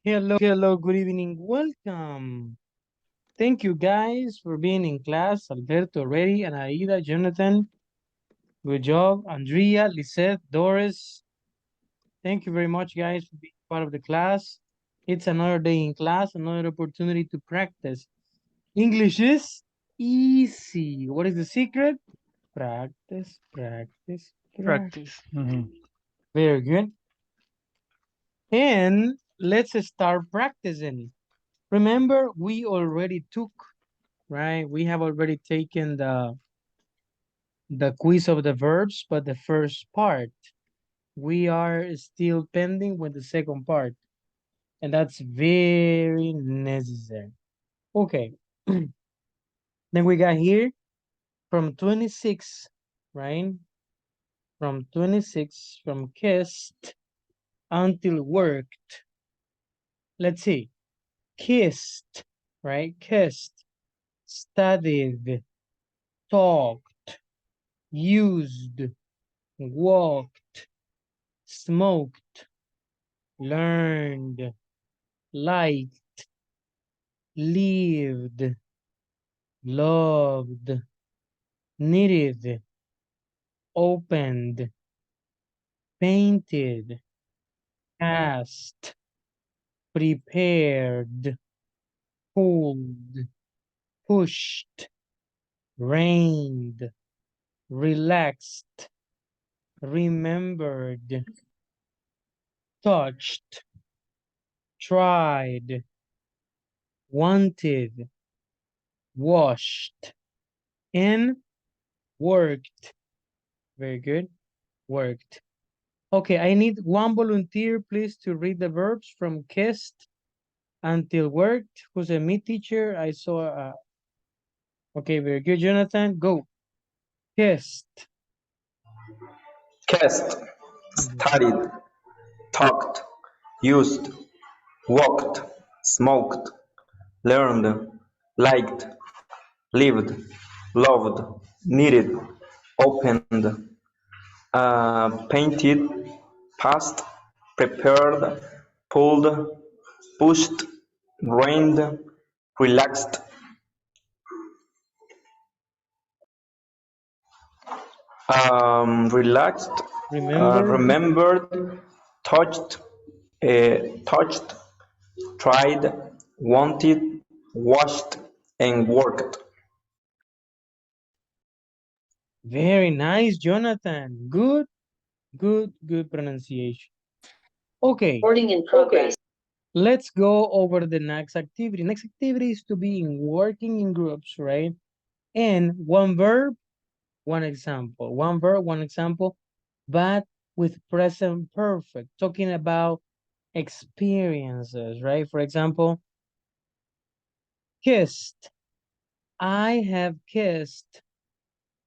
Hello, good evening, welcome. Thank you guys for being in class. Alberto, Reddy, and Aida, Jonathan, good job. Andrea, Lisette, Doris, thank you very much guys for being part of the class. It's another day in class, another opportunity to practice. English is easy. What is the secret? Practice, practice, practice. Practice. Mhm. Very good. And let's start practicing. Remember, we already took, right? We have already taken the quiz of the verbs, but the first part. We are still pending with the second part. And that's very necessary. Okay. Then we got here from 26, right? From 26, from kissed until worked. Let's see. Kissed, right? Kissed, studied, talked, used, walked, smoked, learned, liked, lived, loved, knitted, opened, painted, cast, prepared, pulled, pushed, rained, relaxed, remembered, touched, tried, wanted, washed, and worked. Very good. Worked. Okay, I need one volunteer, please, to read the verbs from kissed until worked. Who's a me teacher? I saw. Okay, very good, Jonathan. Go. Kissed. Kissed, Mhm. studied, talked, used, walked, smoked, learned, liked, lived, loved, knitted, opened, painted, passed, prepared, pulled, pushed, rained, relaxed, relaxed, Remembered. remembered, touched, touched, tried, wanted, washed, and worked. Very nice, Jonathan. Good, good pronunciation. Okay, Recording in progress. let's go over the next activity. Next activity is to be in working in groups, right? And one verb, one example. One verb, one example, but with present perfect, talking about experiences, right? For example, kissed. I have kissed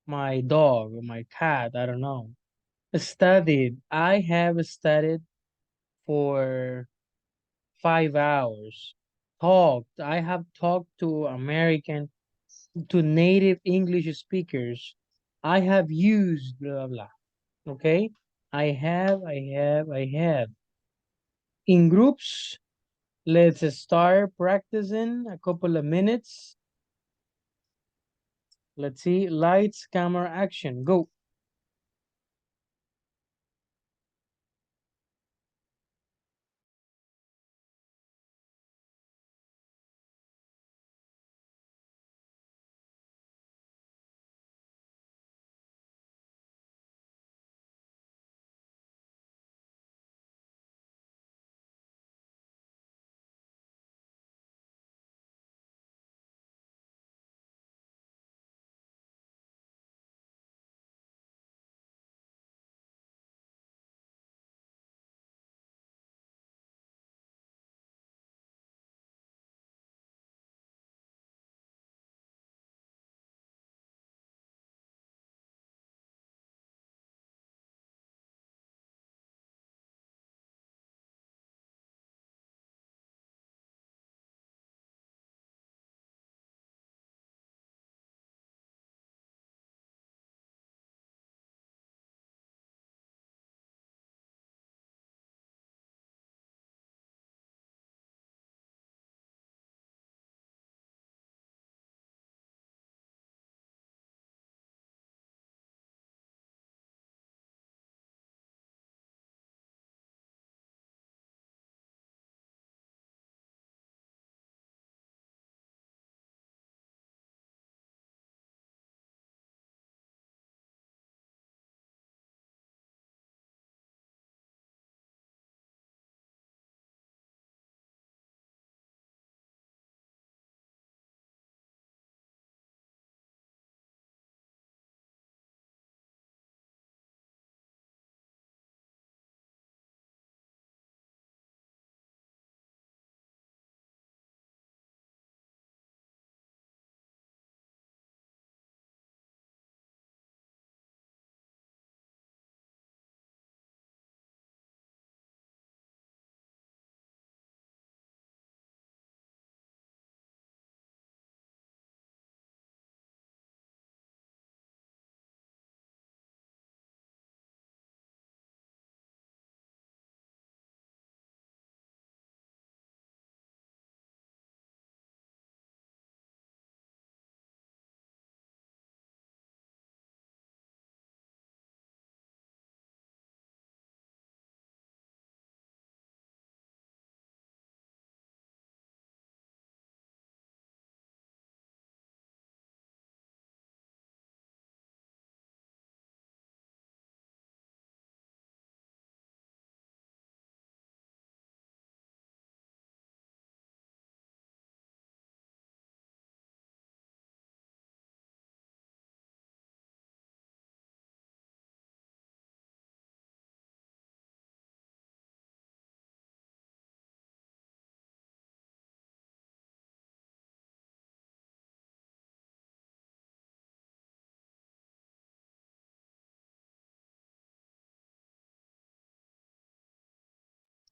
my dog or my cat, I don't know. Studied. I have studied for 5 hours. Talked. I have talked to native English speakers. I have used blah blah. Okay? I have. In groups, let's start practicing a couple of minutes. Let's see. Lights, camera, action. Go.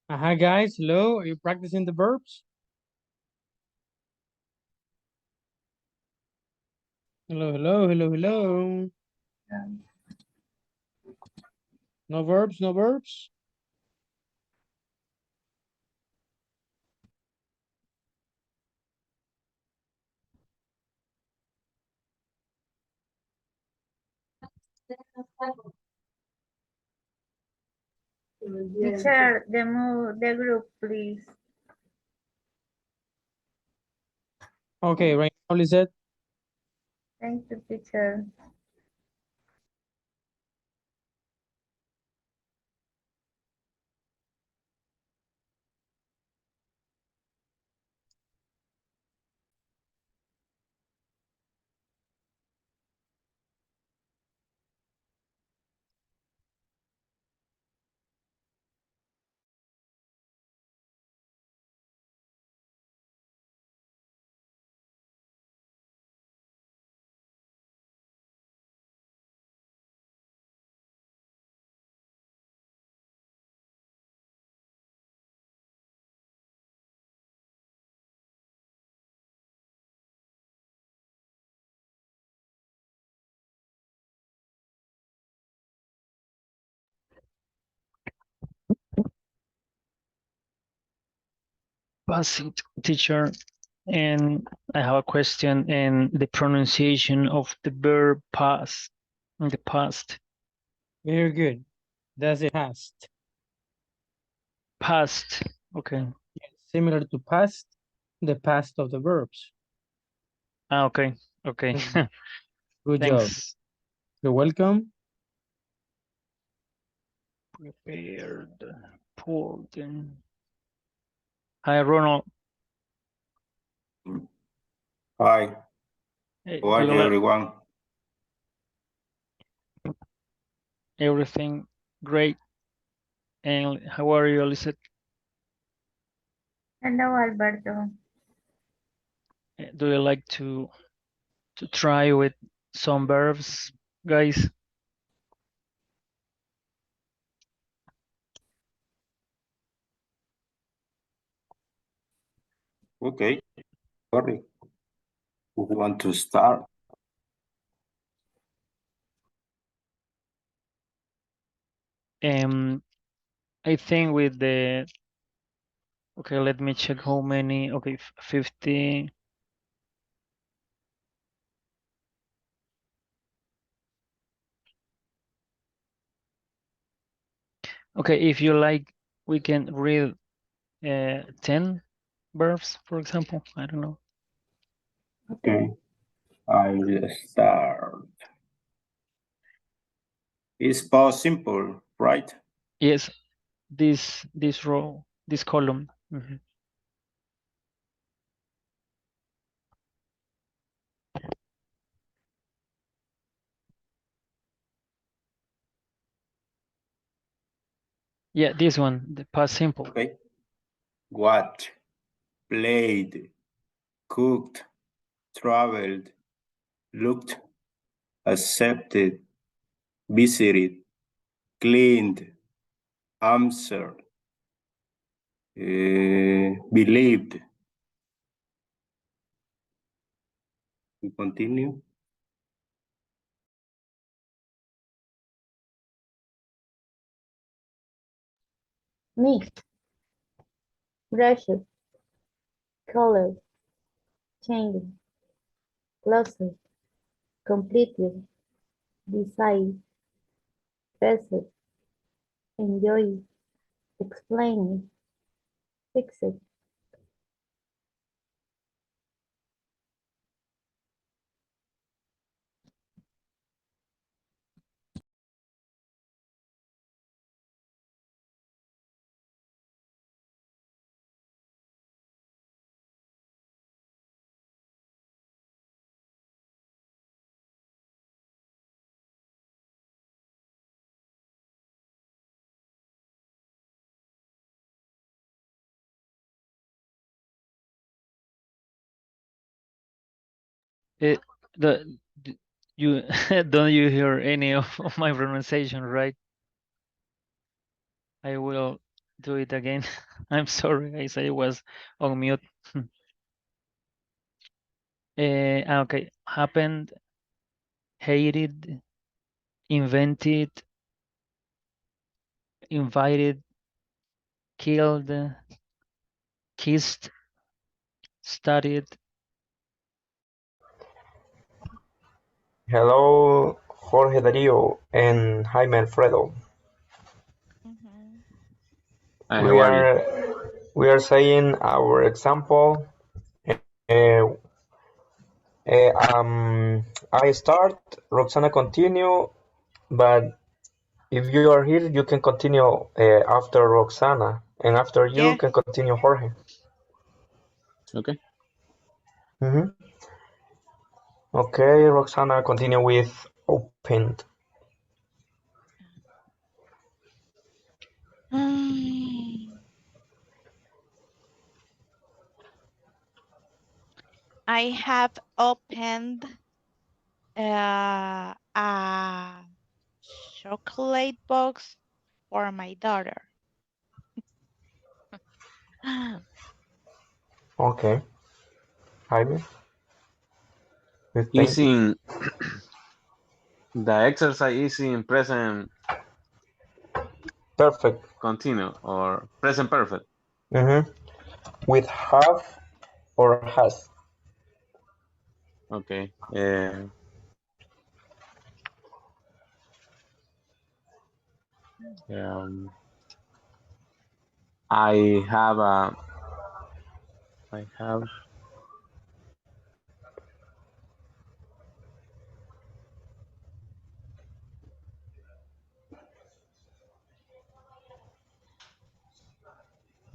Hi guys, hello. Are you practicing the verbs? Hello, hello, hello, hello. No verbs, no verbs. Teacher, the group, please. Okay, right now, Lizette. Thank you, teacher. Passing teacher, and I have a question in the pronunciation of the verb pass in the past. Very good. That's it. Past. Past. Okay. Similar to past, the past of the verbs. Okay. Okay. Good job. Thanks. You're welcome. Prepared. Pulled in. Hi, Ronald. Hi, how Do are you you, like everyone? everything great? And how are you, Lizette? Hello, Alberto. Do you like to try with some verbs, guys? Okay, sorry. Who want to start? I think with the okay, let me check how many. Okay, 50. Okay, if you like, we can read 10 verbs, for example. I don't know. Okay, I'll start. It's past simple, right? Yes, this row, this column. Mhm. Yeah, this one, the past simple. Okay. Watch, played, cooked, traveled, looked, accepted, visited, cleaned, answered, believed. We continue. Mix, brushed, colored, changed, closet, completed, decide, facet, enjoy, explain, fix it. It, the you don't you hear any of my pronunciation, right? I will. do it again. I'm sorry, I said I was on mute. Okay, happened, hated, invented, invited, killed, kissed, studied. Hello, Jorge Darío and Jaime Alfredo. Mhm. Hi, how We are you? are saying our example. Uh, I start, Roxana continue, but if you are here, you can continue after Roxana, and after you Yeah. can continue Jorge. Okay. Mhm. Okay, Roxana, continue with opened. Mm, I have opened a chocolate box for my daughter. Okay, Jaime, with painted. Using the exercise is in present Perfect. continue or present perfect. Mhm. With have or has. Okay. Um, I have a I have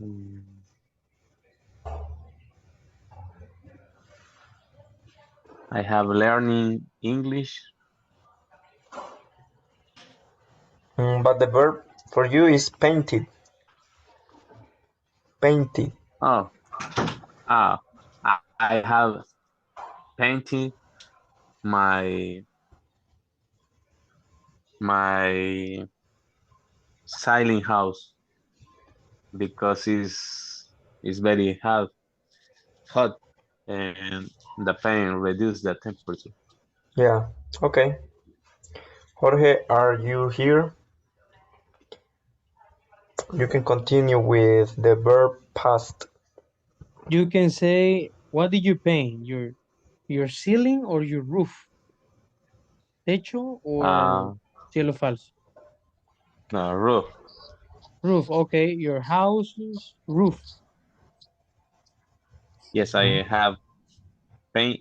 mm, I have learning English. But the verb for you is painted. Painted. Oh, I have painted my my silent house because it's very hot and the fan reduce the temperature. Yeah. Okay. Jorge, are you here? You can continue with the verb past. You can say, what did you paint? Your ceiling or your roof? Techo or Uh, cielo falso? no, roof. Roof, okay. Your house's roof. Yes, I have paint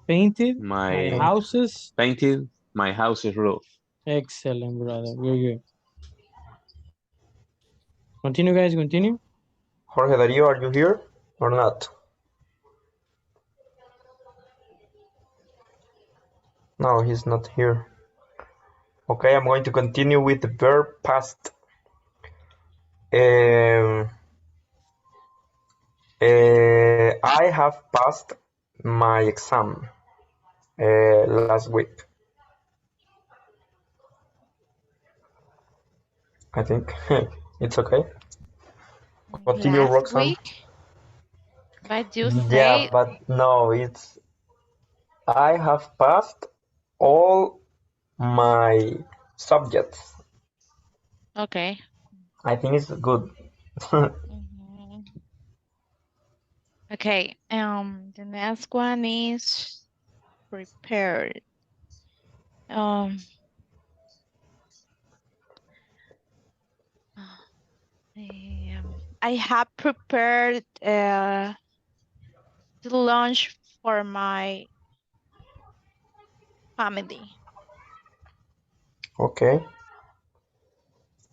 Painted my my Paint. house's. painted my house's roof. Excellent, brother. Very good. Continue, guys. Continue. Jorge Darío, are you here or not? No, he's not here. Okay, I'm going to continue with the verb past. Um, I have passed my exam last week. I think it's okay. Continue, Last Roxanne. week, but you Yeah, say, but no, it's I have passed all my subjects. okay. I think it's good. Mhm. Okay. The next one is prepared. Um, I have prepared the lunch for my family. Okay,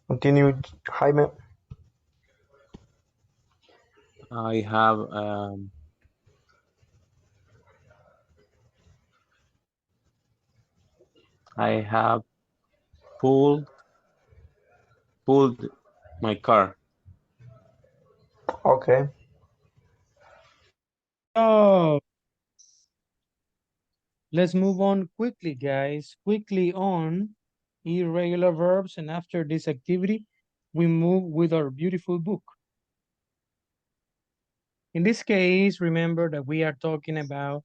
continue, Jaime. I have I have pulled pulled my car. Okay, Good job. Let's move on quickly, guys. Quickly on irregular verbs. And after this activity, we move with our beautiful book. In this case, remember that we are talking about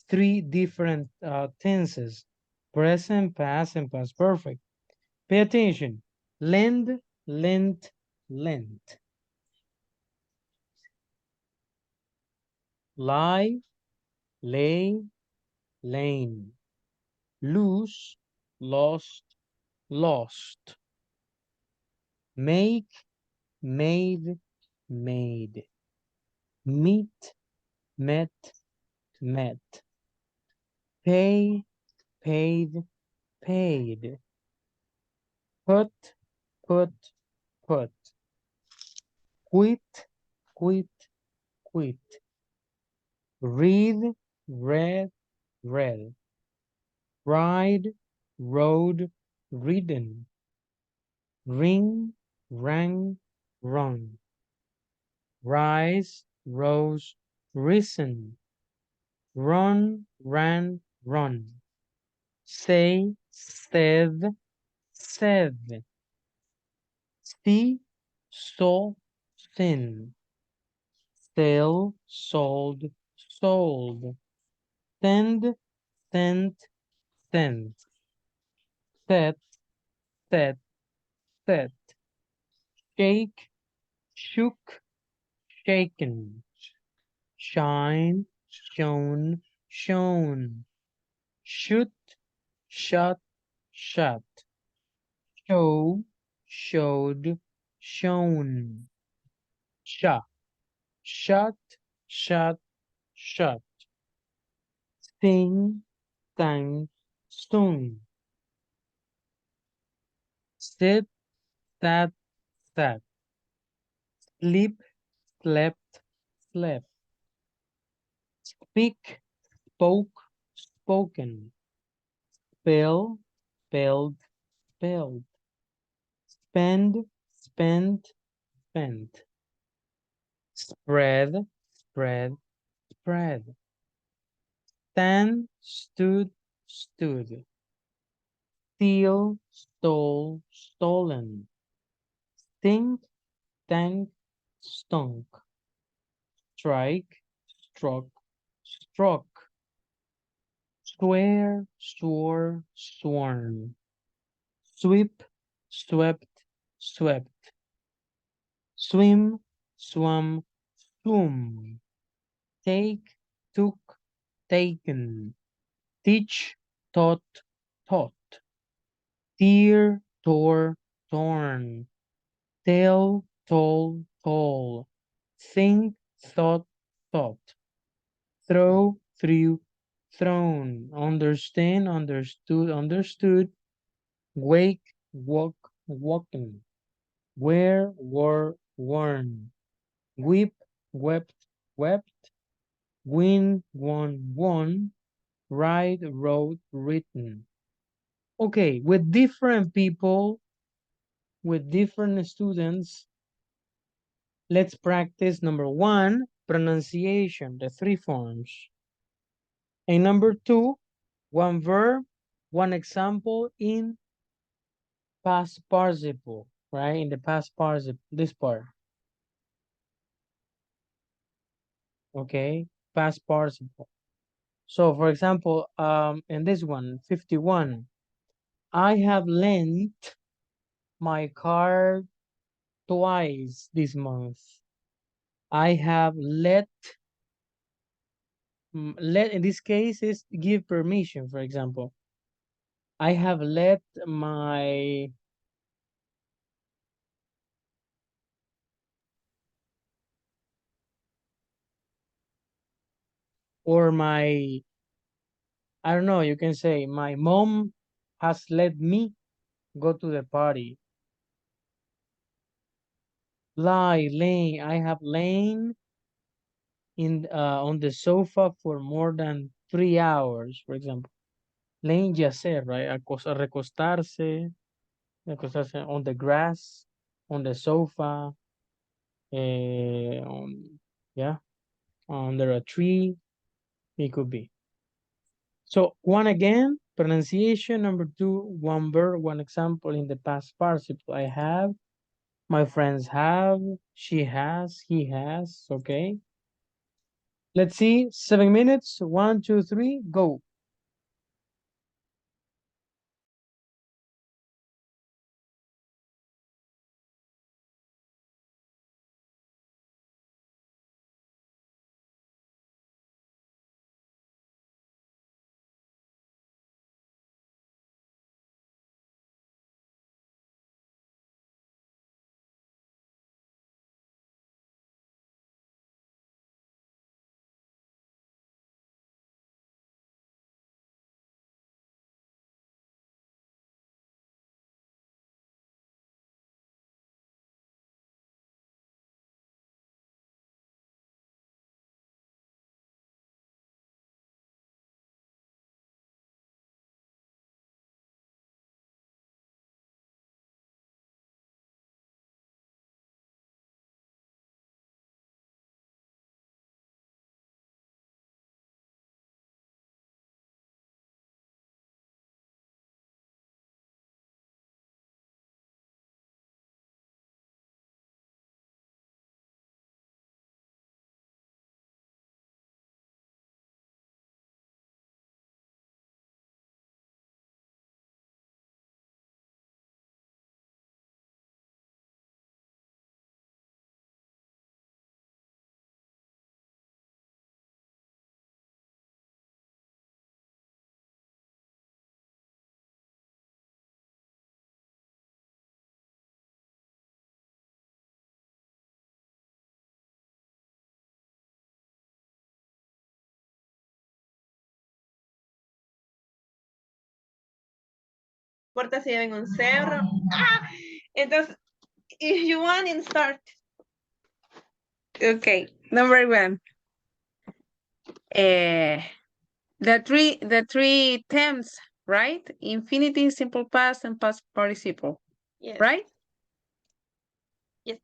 three different tenses: present, past, and past perfect. Pay attention. Lend, lent, lent. Lie, lay, lane. Lose, lost, lost. Make, made, made. Meet, met, met. Pay, paid, paid. Put, put, put. Quit, quit, quit. Read, read, read. Ride, rode, ridden. Ring, rang, rung. Rise, rose, risen. Run, ran, run. Say, said, said. See, saw, sin. Sell, sold, sold. Send, sent, sent. Set, set, set. Shake, shook, shaken. Shine, shone, shone. Shoot, shut, shut. Show, showed, shown. Shut, shut, shut, shut. Sing, sang, sung. Sit, sat, sat. Sleep, slept, slept. Speak, spoke, spoken. Spell, spelled, spelled. Spend, spent, spent. Spread, spread, spread. Stand, stood, stood. Steal, stole, stolen. Stink, stank, stunk. Strike, struck, struck. Swear, swore, sworn. Sweep, swept, swept. Swim, swam, swum. Take, took, taken. Teach, taught, taught. Tear, tore, torn. Tell, told, told. Think, thought, thought. Throw, threw, thrown. Understand, understood, understood. Wake, walk, walking. Wear, wore, worn. Weep, wept, wept. Win, won, won. Write, wrote, written. Okay, with different people, with different students, let's practice number one, pronunciation, the three forms. And number two, one verb, one example in past participle, right? In the past participle, this part. Okay, past participle. So for example, in this one, 51, I have lent my car twice this month. I have let in this case is give permission, for example. I have let my or my I don't know, you can say my mom has let me go to the party. Lie, laying, I have lain in on the sofa for more than 3 hours, for example. Laying yacer, right? Recostarse, recostarse on the grass, on the sofa, yeah, under a tree, it could be. So one again, pronunciation. Number two, one verb, one example in the past participle. I have My friends have, she has, he has, okay? Let's see, 7 minutes, 1, 2, 3, go. Puertas se llevan un cerro. ¡Ah! Entonces, if you want to start. Okay, number 1. The three terms, right? Infinitive, simple past, and past participle. Yes. Right? Yes.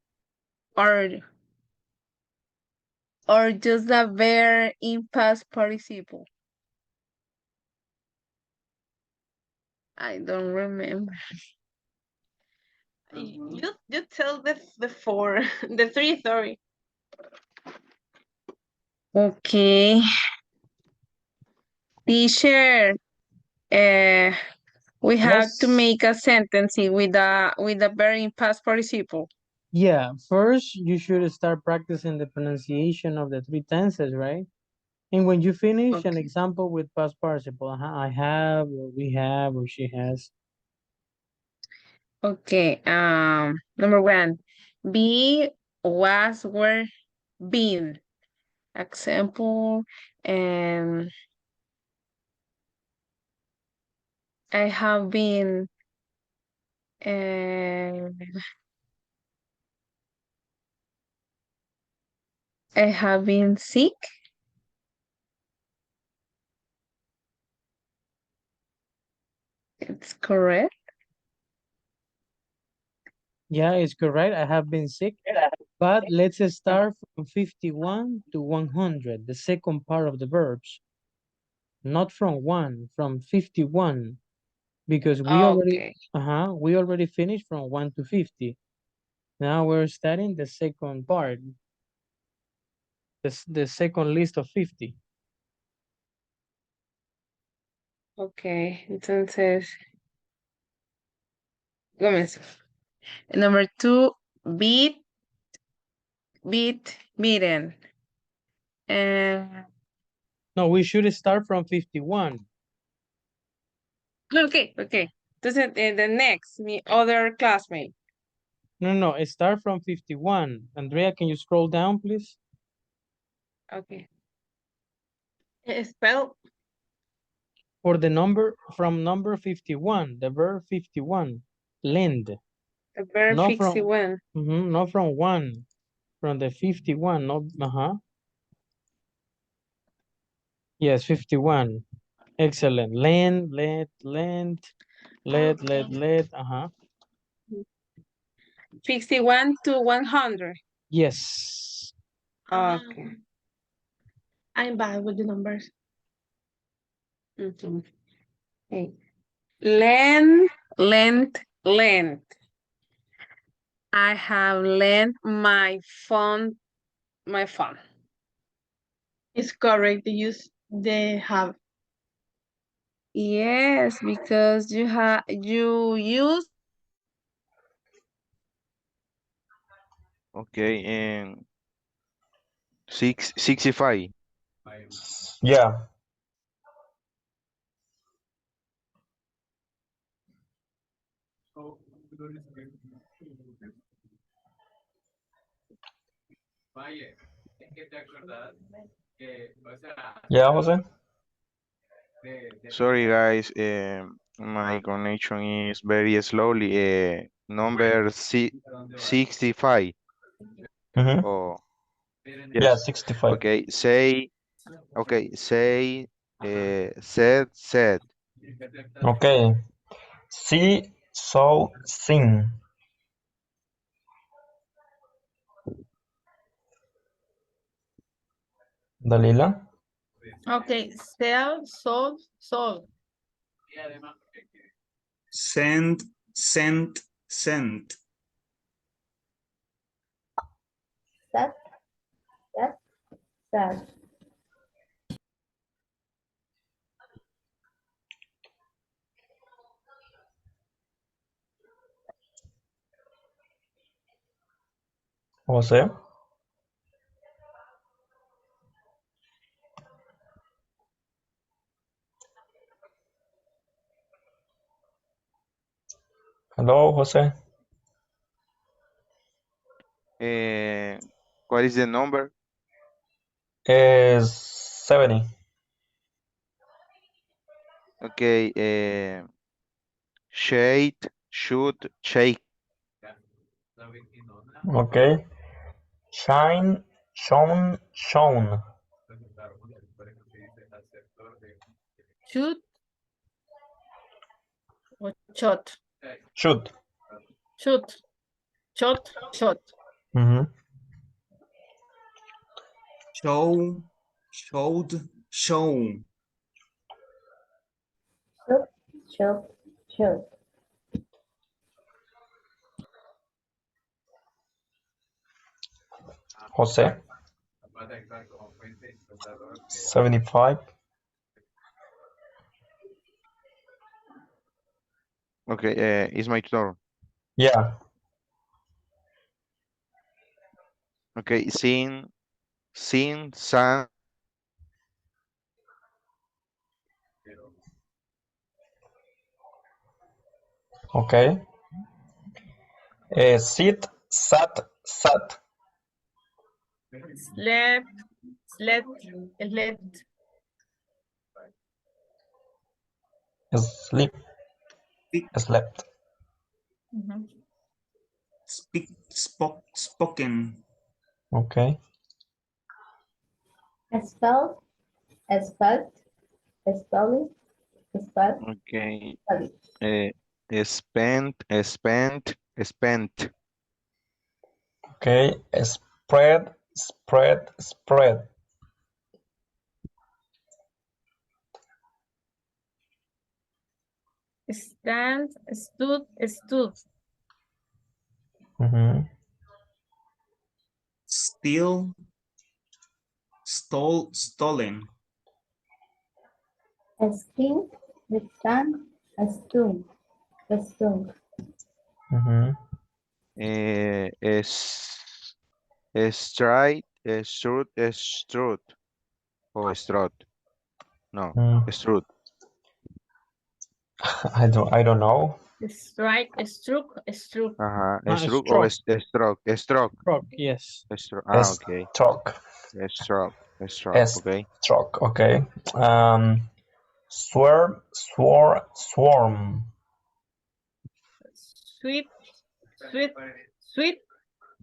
Or just the verb in past participle. I don't remember. You tell the 4, the 3, sorry. Okay. Teacher, we have to Yes. make a sentence with the verb in past participle. Yeah, first you should start practicing the pronunciation of the 3 tenses, right? And when you finish, an Okay. example with past participle. I have, or we have, or she has. Okay. Number 1, be, was, were, been. Example, I have been sick. It's correct. Yeah, it's correct. I have been sick. But let's start from 51 to 100, the second part of the verbs. Not from 1, from 51. Because we Okay. already finished from 1 to 50. Now we're starting the second part. The second list of 50. Okay. Entonces, Gómez. Number 2, beat, beaten. No, we should start from 51. Okay. Entonces, the next, my other classmate. No, start from 51. Andrea, can you scroll down, please? Okay. Spell. For the number, from number 51, the verb 51, lend. The verb Not 51. not from 1, from the 51, not, Yes, 51. Excellent. Lend, let, let, 61 to 100. Yes. Okay. I'm bad with the numbers. Okay. Lend. I have lent my phone. It's correct. They have. Yes, because you use. Okay, and 65. Yeah. Yeah, Jose? Sorry, guys. My connection is very slowly. Number 65. Mm-hmm. Oh, Yeah, yes. 65. Okay, say. Okay, say. Said. Okay. See, so, sing. Dalila? Okay. Sell, sold, sold. Send, sent, sent. Set, set, set. Jose? Hello, Jose? Uh, what is the number? Is 70. Okay, shade, should, shake. Okay. Shine, shone, shone. Shoot or shot. Should. Shoot, shot, shot. Mm-hmm. Show, showed, shown. Shoot, shoot, shoot. Jose? 75. Okay, it's my turn. Yeah. Okay, sun. Okay. Sit, sat, sat. Slept, slept, slept. Sleep, Speak, slept. Mhm. speak, spoken. Okay. Spell, spelt, spelling, spell, Okay, spelling. spent. Okay. Spread, spread, spread. Stand, stood, stood. Mm-hmm. Steal, stole, stolen. Sting, stand, stung, stung. Mm-hmm. Es stride, strut, o strut. No, Mm. strut. I don't know. Strike, struck, struck. Ajá, struck o Stroke. stroke, stroke. Stroke, yes. Okay. Stroke. Stroke, okay. Stroke. Okay. Swarm, swarm. Sweep, sweet, sweet,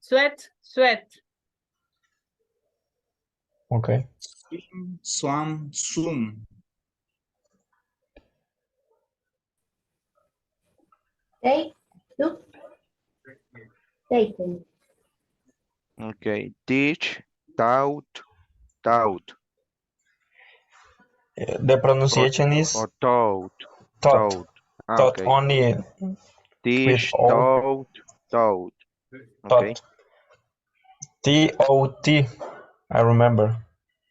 sweat, sweat. Okay. Swim, swam, swum. Take, took, taken. Okay. Teach, taught, The or pronunciation is taught, taught. taught. Ah, Taught okay. only with Teach, O. taught. Okay. Tot. T-O-T. I remember.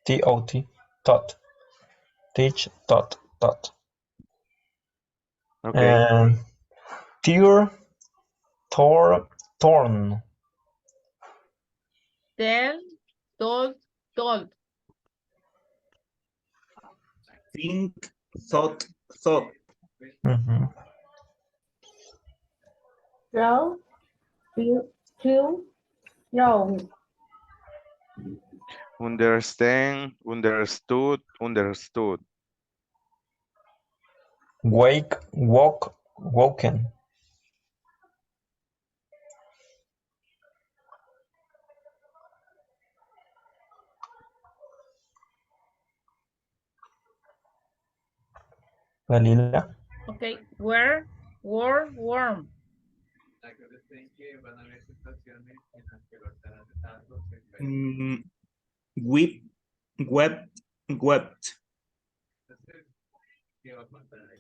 T-O-T. Tot. Teach. Tot. Tot. Okay. And tear. Tor. Torn. Tell, told, told. Think, thought, thought. Mhm. Throw, through, thrown. Understand, understood, understood. Wake. Woke. Woken. Galila. Okay, where, were, warm. Mm, whip, wept, wept.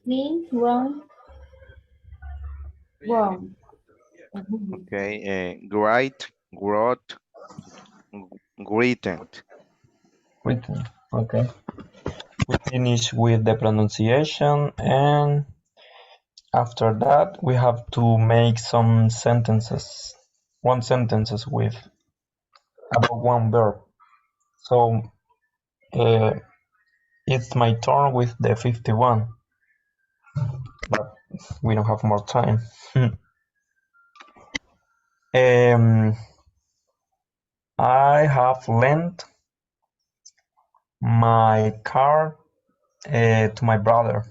Clean, wrong, wrong. Okay. Great, growth, greeted. Written. Okay. We finish with the pronunciation, and after that we have to make some sentences. One sentences with about one verb. So uh, it's my turn with the 51, but we don't have more time. I have lent my car to my brother.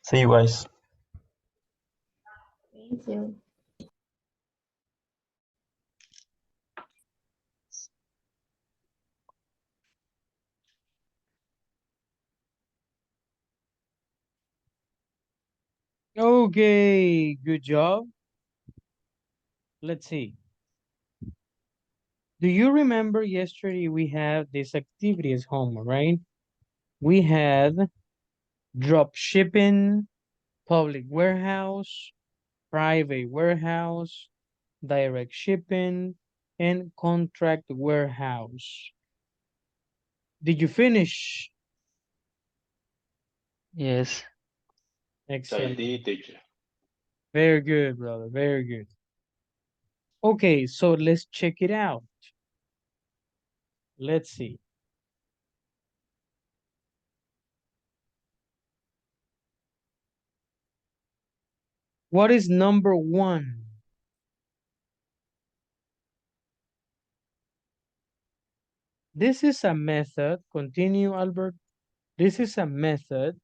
See you guys. Thank you. Okay, good job. Let's see. Do you remember yesterday we had this activity as homework, right? We had drop shipping, public warehouse, private warehouse, direct shipping, and contract warehouse. Did you finish? Yes. Excellent. Very good, brother. Very good. Okay, so let's check it out. Let's see. What is number one? This is a method. Continue, Albert. This is a method.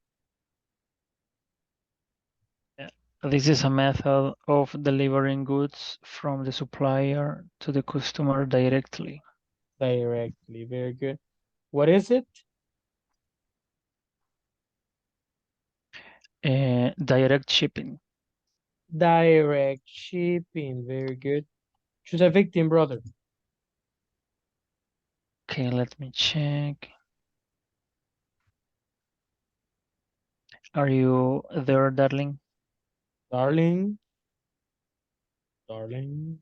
This is a method of delivering goods from the supplier to the customer directly. Directly. Very good. What is it? Direct shipping. Direct shipping. Very good. Choose a victim, brother. Okay, let me check. Are you there, darling? Darling. Darling.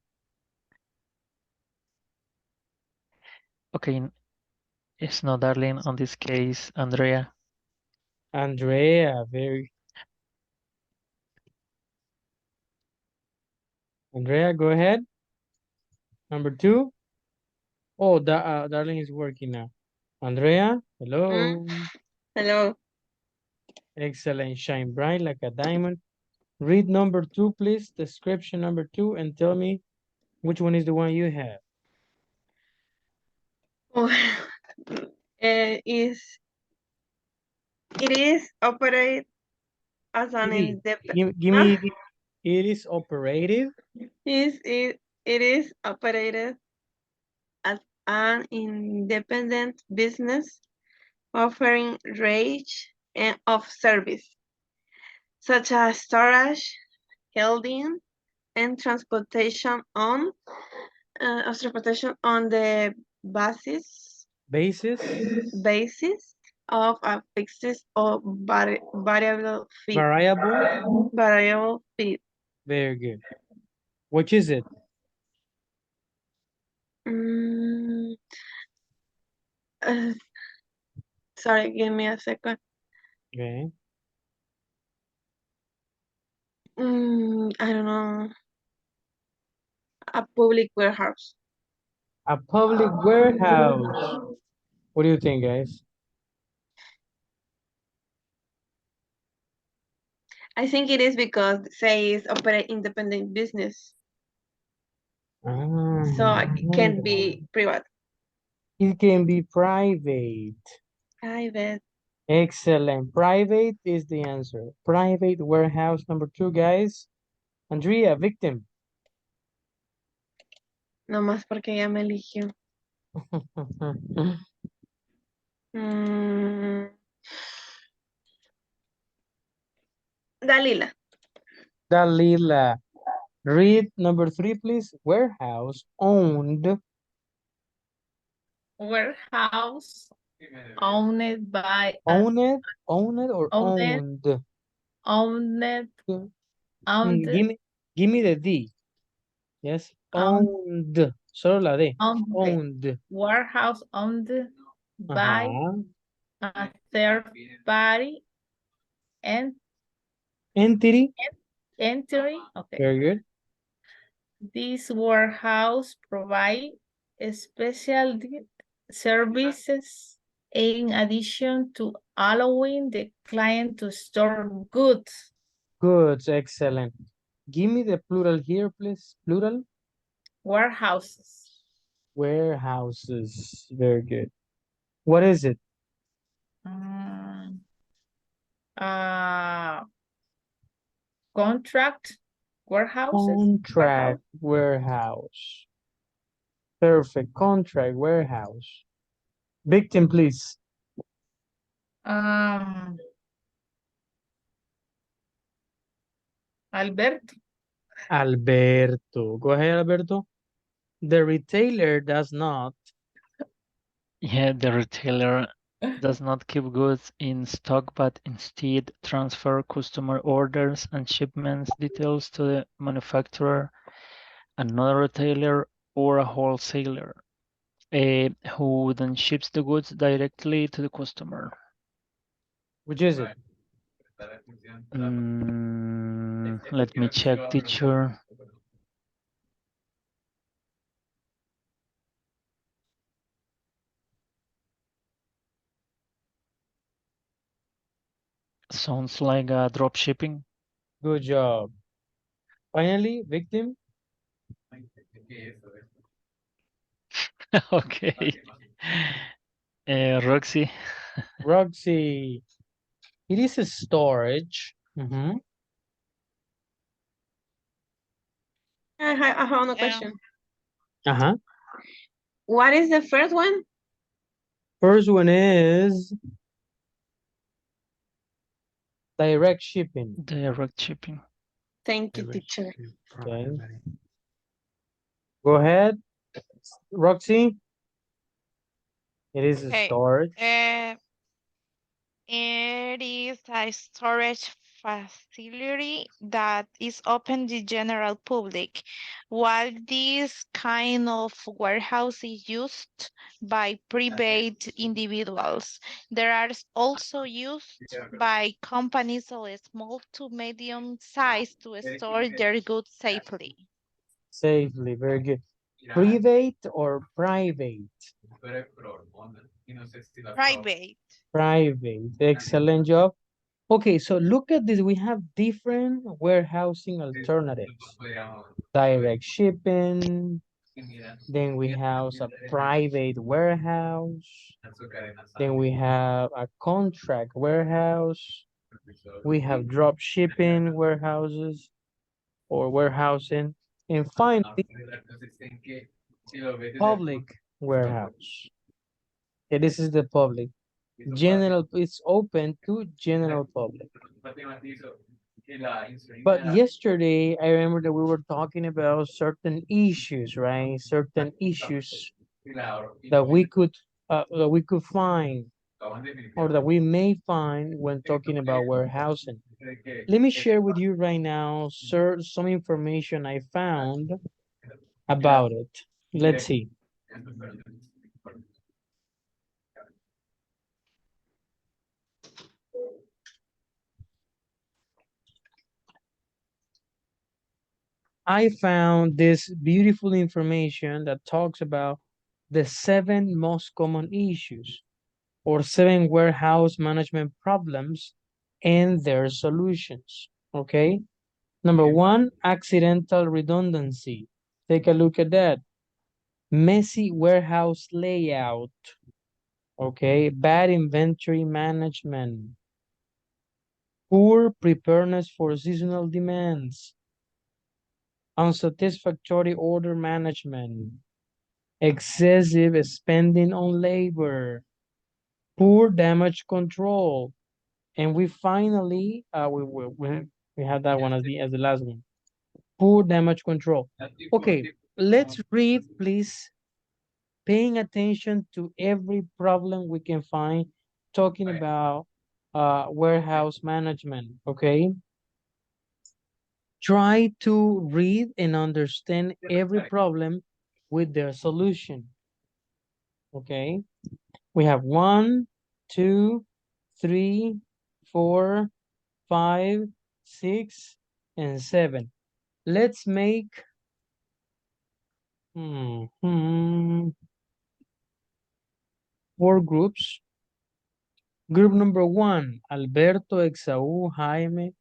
Okay, it's not darling on this case, Andrea. Andrea. Very. Andrea, go ahead. Number two. Oh, darling is working now. Andrea, hello. Hello. Excellent. Shine bright like a diamond. Read number two, please. Description number two, and tell me which one is the one you have. Oh, is it is operated as an Give me, independent. it is operated It is operated as an independent business offering range of service such as storage, holding, and transportation on the basis basis. basis of a fixed or variable fee. Variable. Variable fee. Very good. Which is it? Mm, uh, sorry, give me a second. Okay. I don't know. A public warehouse. A public warehouse. What do you think, guys? I think it is because says operate independent business, so it can be private. It can be private. Private. Excellent. Private is the answer. Private warehouse number 2, guys. Andrea, victim. No más porque ya me eligió. Mm, Dalila. Dalila. Read number 3, please. Warehouse owned. Warehouse owned by Owned or owned owned? owned Mm, owned Give me the D. Yes. owned Owned. Solo la D. owned Owned. warehouse owned by Ajá. a third party and Entity. entry. Okay. Very good. This warehouse provide special services in addition to allowing the client to store goods. Goods. Excellent. Give me the plural here, please. Plural. Warehouses. Warehouses. Very good. What is it? Mm, uh, contract warehouses. Contract warehouse. Perfect. Contract warehouse. Victim, please. Alberto. Alberto. Go ahead, Alberto. The retailer does not. Yeah, the retailer does not keep goods in stock, but instead transfer customer orders and shipments details to the manufacturer, another retailer, or a wholesaler, who then ships the goods directly to the customer. Which is it? Let me check, teacher. Sounds like drop shipping. Good job. Finally, victim. Okay. Roxy. Roxy. It is a storage. I have another question. Uh-huh. What is the first one? First one is direct shipping. Direct shipping. Thank you, teacher. Okay. Go ahead, Roxy. It is a Okay. storage. It is a storage facility that is open to general public. While this kind of warehouse is used by private individuals, there are also used by companies of small to medium size to store their goods safely. Safely, very good. Private or private? Private. Private, excellent job. Okay, so look at this. We have different warehousing alternatives. Direct shipping. Then we have a private warehouse. Then we have a contract warehouse. We have drop shipping warehouses or warehousing. And finally, public warehouse. Okay, this is the public. General, it's open to general public. But yesterday, I remember that we were talking about certain issues, right? Certain issues that we could find or that we may find when talking about warehousing. Let me share with you right now, sir, some information I found about it. Let's see. I found this beautiful information that talks about the 7 most common issues or 7 warehouse management problems and their solutions. Okay. Number 1, accidental redundancy. Take a look at that. Messy warehouse layout. Okay. Bad inventory management. Poor preparedness for seasonal demands. Unsatisfactory order management. Excessive spending on labor. Poor damage control. And we finally, we had that one as the last one. Poor damage control. Okay, let's read, please, paying attention to every problem we can find talking about warehouse management, okay? Try to read and understand every problem with their solution, okay? We have 1, 2, 3, 4, 5, 6, and 7. Let's make 4 groups. Group number 1, Alberto, Exaú, Jaime,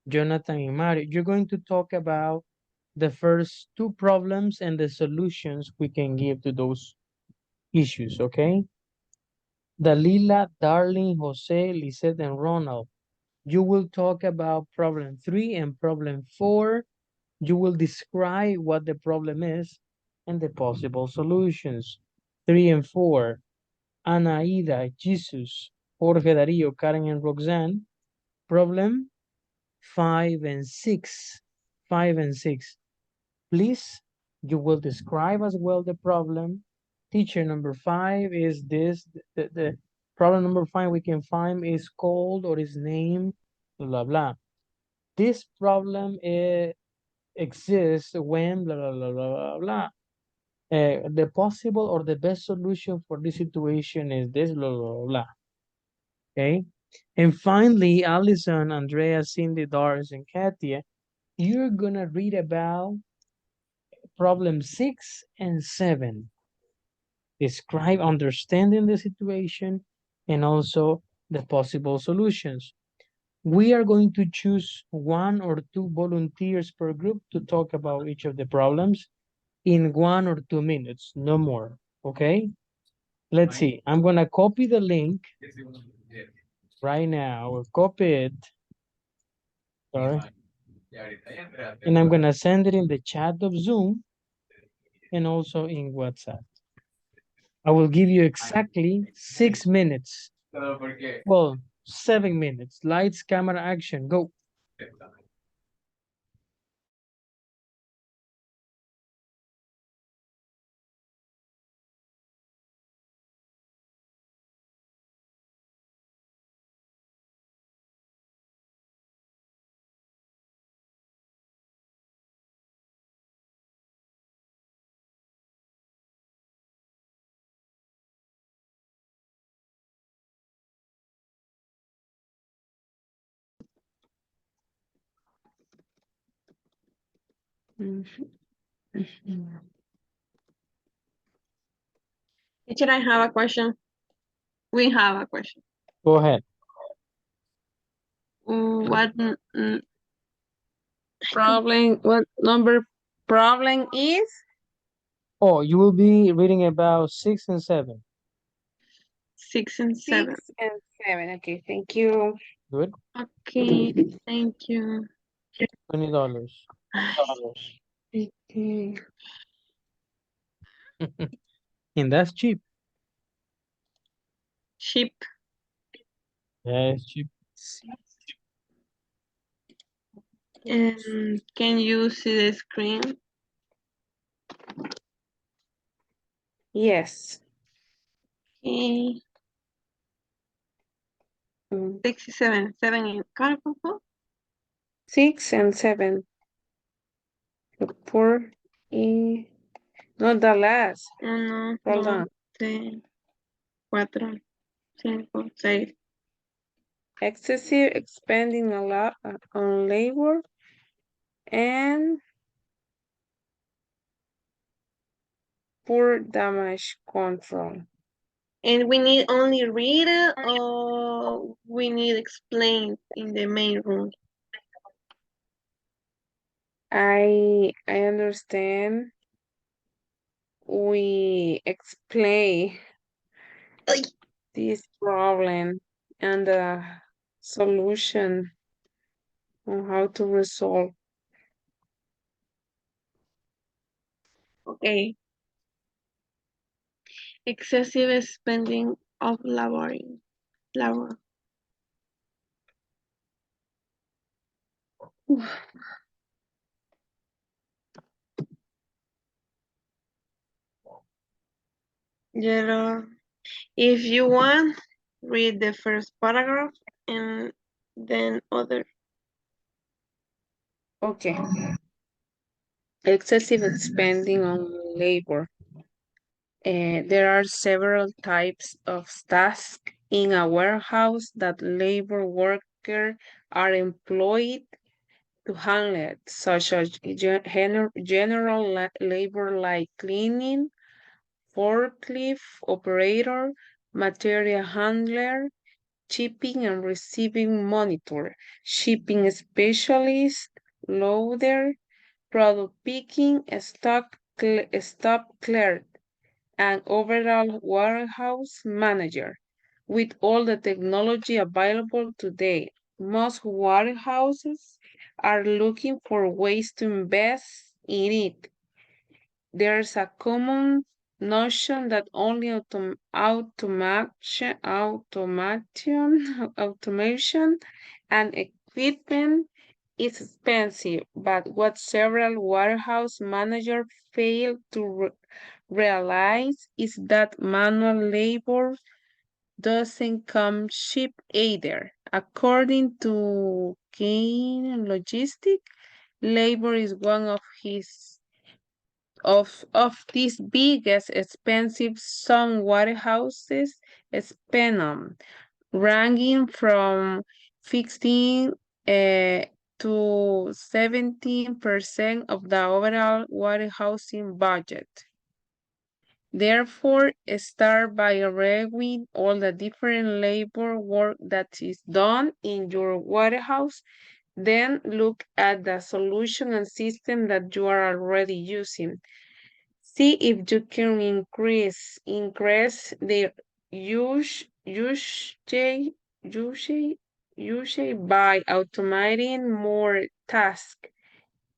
Jonathan, and Mario. You're going to talk about the first 2 problems and the solutions we can give to those issues, okay? Dalila, Darling, Jose, Lisette, and Ronald. You will talk about problem 3 and problem 4. You will describe what the problem is and the possible solutions. 3 and 4. Anaida, Jesus, Jorge, Darío, Karen, and Roxanne. Problem 5 and 6. 5 and 6. Please, you will describe as well the problem. Teacher number 5 is this. The problem number 5 we can find is called or is named, blah, blah. This problem exists when, blah, blah, blah, blah, blah. The possible or the best solution for this situation is this, blah, blah, blah. Okay. And finally, Allison, Andrea, Cindy, Doris, and Katia, you're going to read about problem 6 and 7. Describe understanding the situation and also the possible solutions. We are going to choose 1 or 2 volunteers per group to talk about each of the problems in 1 or 2 minutes, no more, okay? Let's see, I'm gonna copy the link right now. We'll copy it, sorry. And I'm gonna send it in the chat of Zoom and also in WhatsApp. I will give you exactly 6 minutes. Well, 7 minutes. Lights, camera, action, go. Teacher, I have a question. We have a question. Go ahead. What problem, what number problem is? Oh, you will be reading about 6 and 7. 6 and 7. 6 and 7. Okay, thank you. Good. Okay, thank you. $20. Okay. And that's cheap. Sheep. Yeah, it's cheap. Can you see the screen? Yes. Okay. 67. 7 in cálculo. 6 and 7. Por y not the last. 1, hold 2, on. 3, 4, 5, 6. Excessive expending a lot on labor and poor damage control. And we need only read it or we need explain in the main room. I understand. We explain this problem and the solution on how to resolve. Okay. Excessive spending of labor. Yellow. If you want, read the first paragraph and then other. Okay. Excessive spending on labor. There are several types of tasks in a warehouse that labor workers are employed to handle it, such as general labor like cleaning, forklift operator, material handler, shipping and receiving monitor, shipping specialist, loader, product picking, stock clerk, and overall warehouse manager. With all the technology available today, most warehouses are looking for ways to invest in it. There's a common notion that only automation and equipment is expensive, but what several warehouse managers fail to realize is that manual labor doesn't come cheap either. According to Gain Logistic, labor is one of these biggest expensive some warehouses spend on, ranging from 15 to 17% of the overall warehousing budget. Therefore, start by reviewing all the different labor work that is done in your warehouse. Then look at the solution and system that you are already using. See if you can increase the usage by automating more tasks.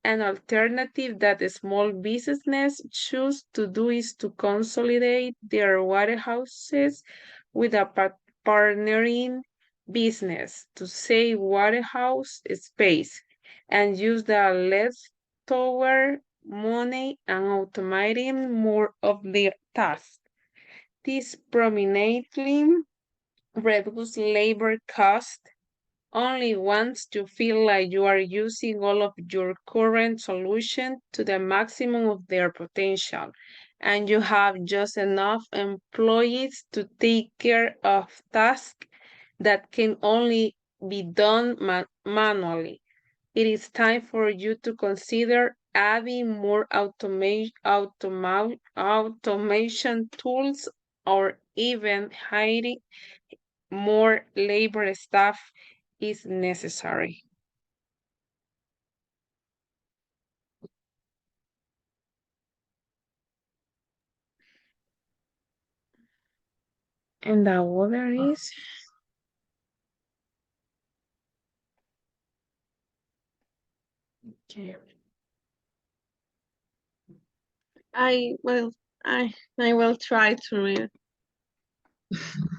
An alternative that small businesses choose to do is to consolidate their warehouses with a partnering business to save warehouse space and use the leftover money and automating more of their tasks. This prominently reduces labor costs only once you feel like you are using all of your current solution to the maximum of their potential and you have just enough employees to take care of tasks that can only be done manually. It is time for you to consider adding more automation tools or even hiring more labor staff is necessary. And the other is okay. I will try to read.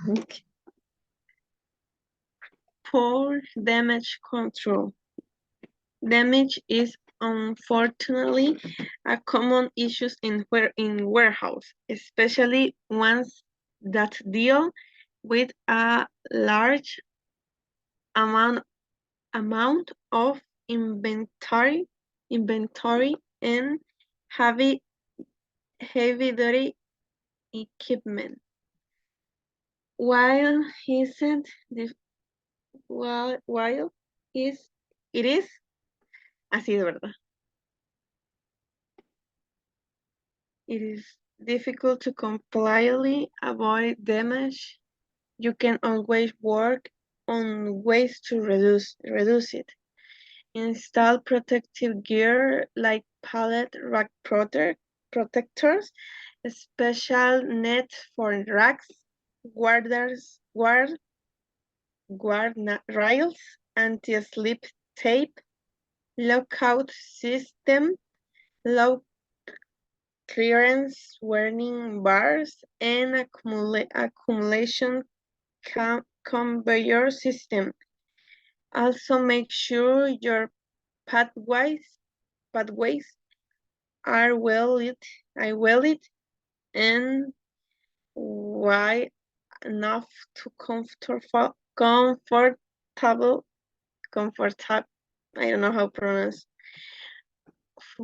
Okay. Poor damage control. Damage is unfortunately a common issue in warehouse, especially ones that deal with a large amount of inventory and heavy duty equipment. While isn't the while it is así de verdad. It is difficult to completely avoid damage. You can always work on ways to reduce it. Install protective gear like pallet rack protectors, special net for racks, guard rails, anti-slip tape, lockout system, low clearance warning bars, and accumulation conveyor system. Also make sure your pathways are well lit and wide enough to comfortable I don't know how to pronounce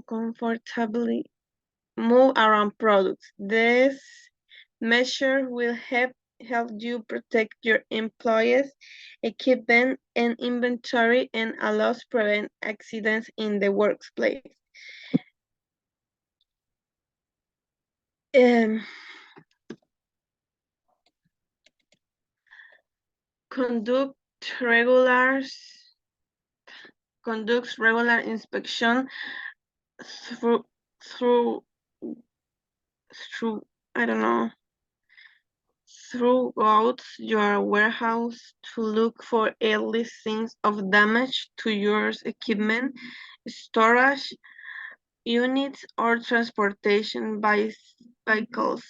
comfortably move around products. This measure will help you protect your employees, equipment, and inventory, and allows prevent accidents in the workplace. Conduct regular inspection through through I don't know throughout your warehouse to look for early signs of damage to your equipment, storage units, or transportation vehicles.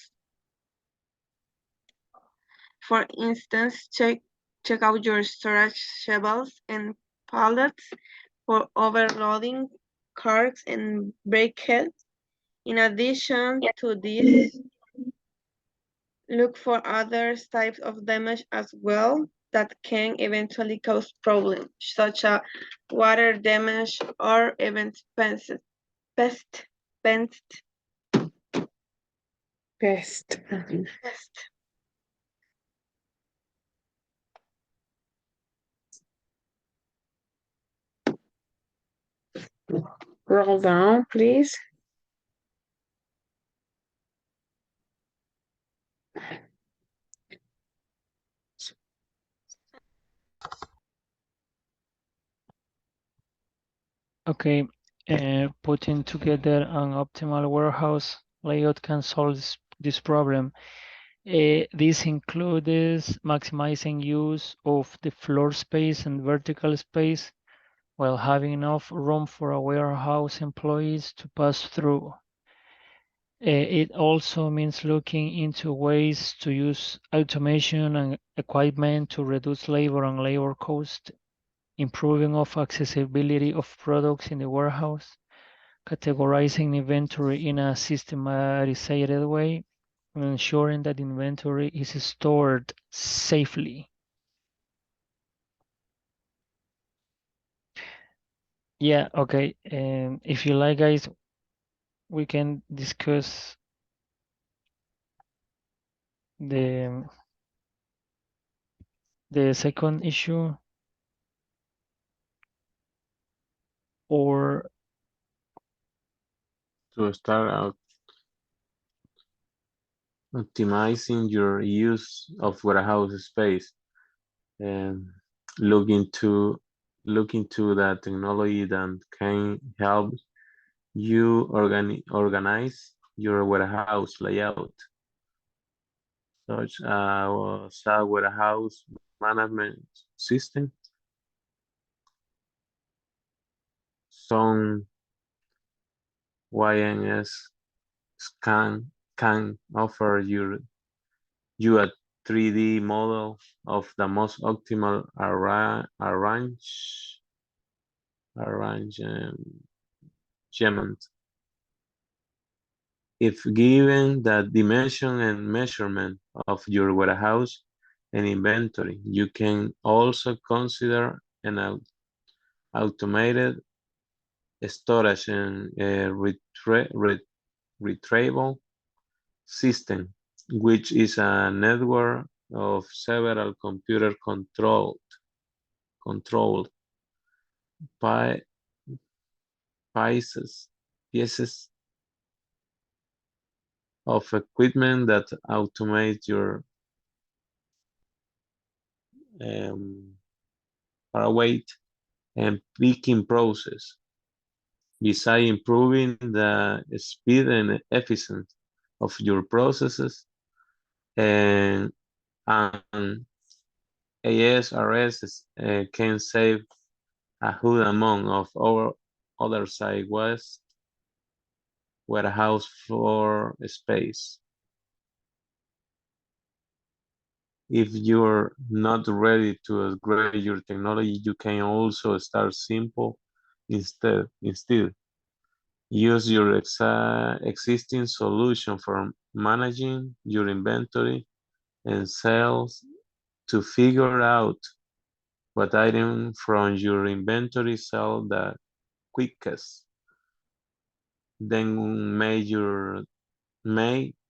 For instance, check out your storage shelves and pallets for overloading carts and breakheads. In addition to this, look for other types of damage as well that can eventually cause problems, such as water damage or even pest. Roll down, please. Okay, putting together an optimal warehouse layout can solve this problem. This includes maximizing use of the floor space and vertical space while having enough room for our warehouse employees to pass through. It also means looking into ways to use automation and equipment to reduce labor and labor cost, improving of accessibility of products in the warehouse, categorizing inventory in a systematized way, and ensuring that inventory is stored safely. Yeah, okay. If you like, guys, we can discuss the second issue, or To start out optimizing your use of warehouse space and look into that technology that can help you organize your warehouse layout, such as a warehouse management system. Some YNS scan can offer you a 3D model of the most optimal arrangement. If given the dimension and measurement of your warehouse, and inventory. You can also consider an automated storage and retrieval system, which is a network of several computer controlled pieces of equipment that automate your um, weight and picking process. Besides improving the speed and efficiency of your processes, and ASRS can save a huge amount of our other side west warehouse floor space. If you're not ready to upgrade your technology, you can also start simple instead. Use your existing solution for managing your inventory and sales to figure out what item from your inventory sell the quickest. Then make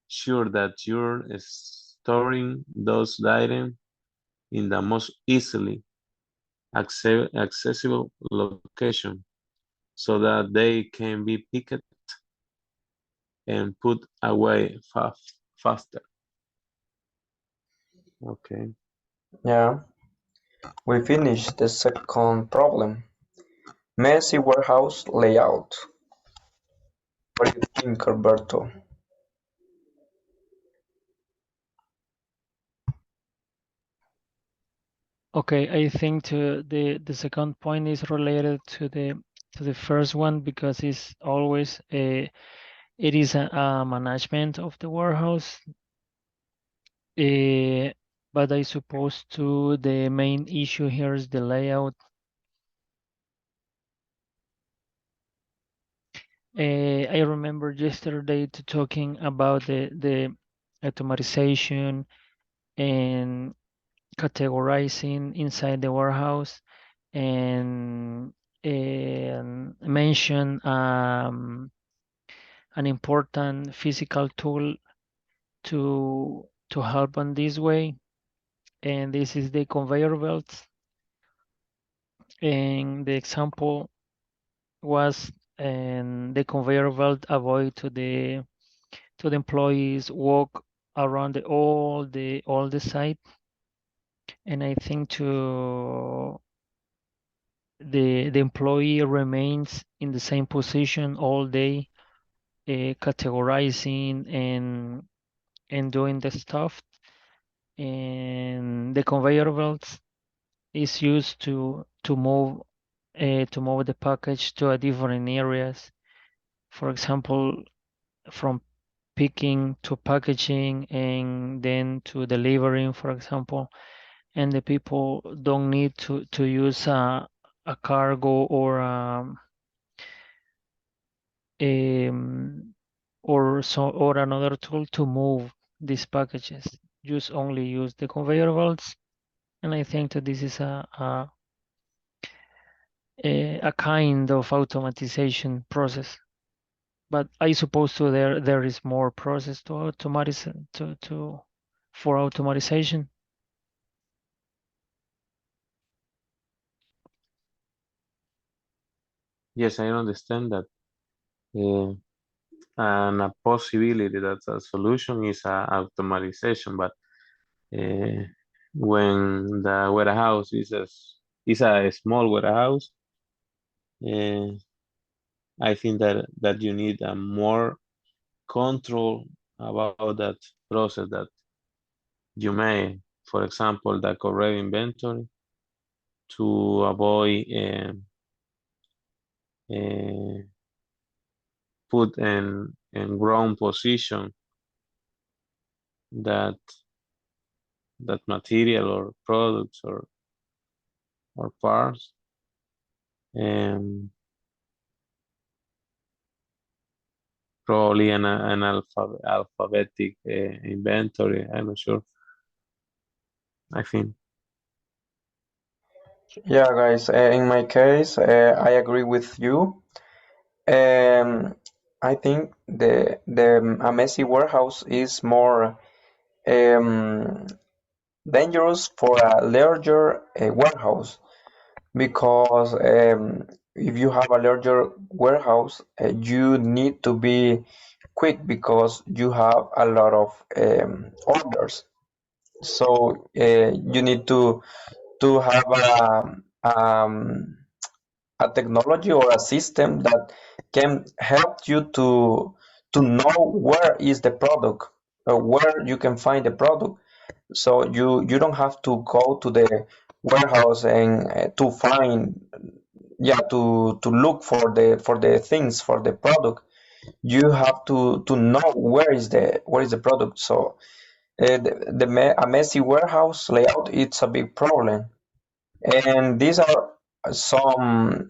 sure that you're storing those items in the most easily accessible location so that they can be picked and put away faster. Okay. Yeah, we finished the second problem. Messy warehouse layout. What do you think, Alberto? Okay, I think the second point is related to the first one because it's always it is a management of the warehouse. But I suppose to the main issue here is the layout. I remember yesterday talking about the automatization and categorizing inside the warehouse and mention an important physical tool to help on this way, and this is the conveyor belt. And the example was and the conveyor belt avoid to the employees walk around all the site, and I think to the employee remains in the same position all day, categorizing and doing the stuff. And the conveyor belts is used to move the package to a different areas. For example, from picking to packaging and then to delivering, for example. And the people don't need to use a cargo um, or another tool to move these packages. Just only use the conveyor belts, and I think that this is a kind of automatization process. But I suppose to there is more process to automatize to for automatization. Yes, I understand that. And a possibility that a solution is automatization, but when the warehouse is a small warehouse, uh, I think that you need a more control about that process that you may, for example, the correct inventory to avoid uh, put in wrong position that material or products or parts. Probably an alphabetic inventory. I'm not sure. I think. Yeah, guys, in my case, I agree with you. I think the a messy warehouse is more um, dangerous for a larger warehouse because if you have a larger warehouse, you need to be quick because you have a lot of orders. So you need to have a technology or a system that can help you to know where is the product, where you can find the product. So you don't have to go to the warehouse and to find, yeah, to look for the things for the product. You have to know where is the product. So a messy warehouse layout, it's a big problem. And these are some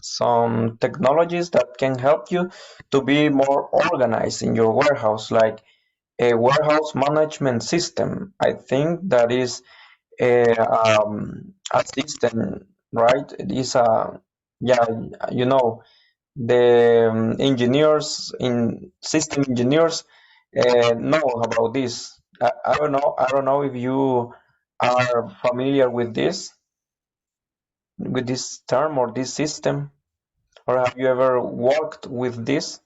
some technologies that can help you to be more organized in your warehouse, like a warehouse management system. I think that is a system, right? It is a, yeah, you know, the engineers in system engineers know about this. I don't know. I don't know if you are familiar with this term or this system, or have you ever worked with this?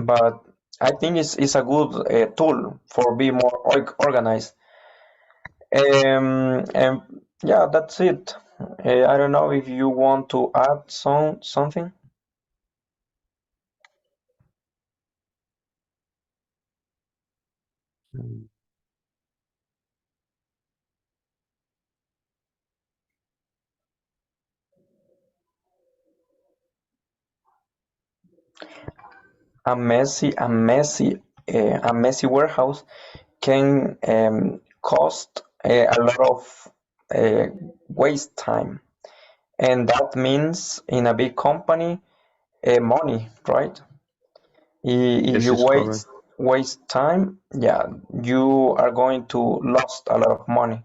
But I think it's a good tool for being more organized. And yeah, that's it. I don't know if you want to add something. Mm. A messy warehouse can cost a lot of uh, waste time, and that means in a big company, money, right? If Yes, you it's correct. waste time, yeah, you are going to lost a lot of money.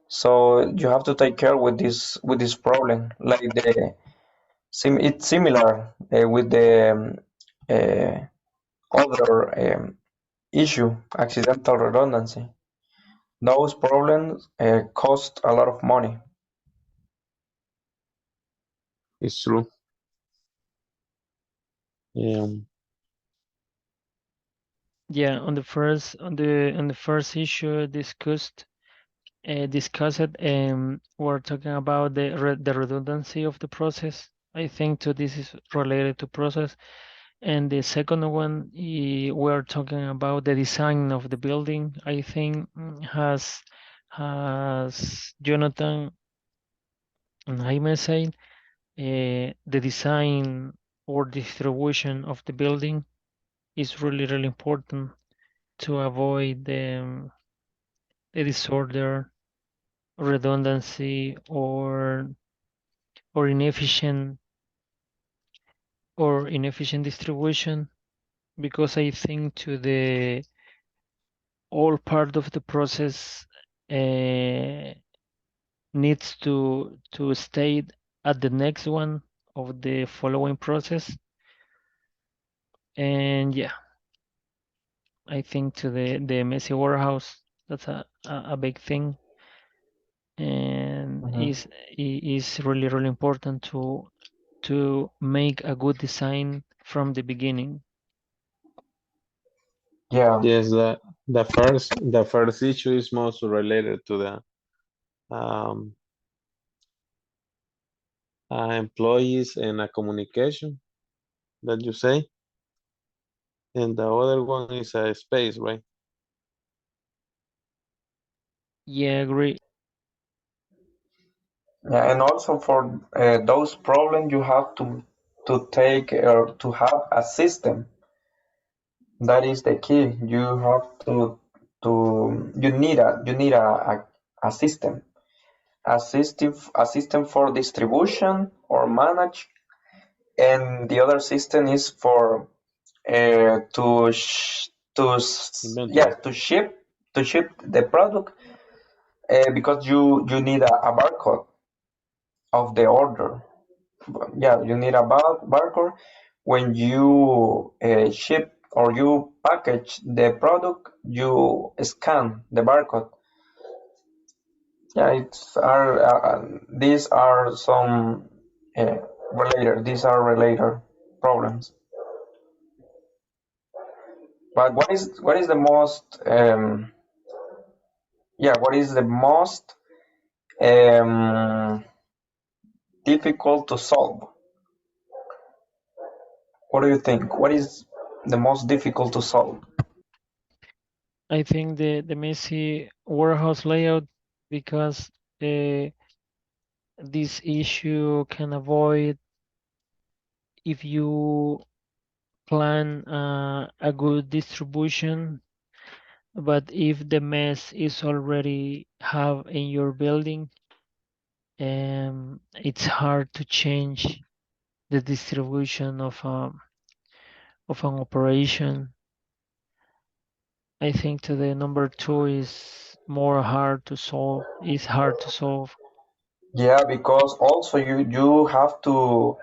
So you have to take care with this problem. Like it's similar with the other issue, accidental redundancy. Those problems cost a lot of money. It's true. Um, Yeah, on the first issue discussed, we're talking about the redundancy of the process. I think too this is related to process. And the second one, we're talking about the design of the building. I think has Jonathan and Jaime said, the design or distribution of the building is really, really important to avoid the disorder, redundancy, or inefficient distribution. Because I think to the all part of the process uh, needs to stay at the next one of the following process. And yeah, I think to the messy warehouse, that's a big thing, and Mhm. is really, really important to make a good design from the beginning. Yeah. yes, the first issue is most related to the um, employees and communication that you say, and the other one is a space, right? Yeah, agree. Yeah, and also for those problems, you have to take or to have a system. That is the key. You have you need a system, a system for distribution or manage, and the other system is for to yeah, Inventory. to ship ship the product because you need a barcode of the order. Yeah, you need a barcode when you ship or you package the product. You scan the barcode. Yeah, these are some related. These are related problems. But what is the most what is the most um, difficult to solve? What do you think? What is the most difficult to solve? I think the messy warehouse layout, because this issue can avoid if you plan a good distribution, but if the mess is already have in your building, it's hard to change the distribution of an operation. I think to the number two is more hard to solve. It's hard to solve. Yeah, because also you have to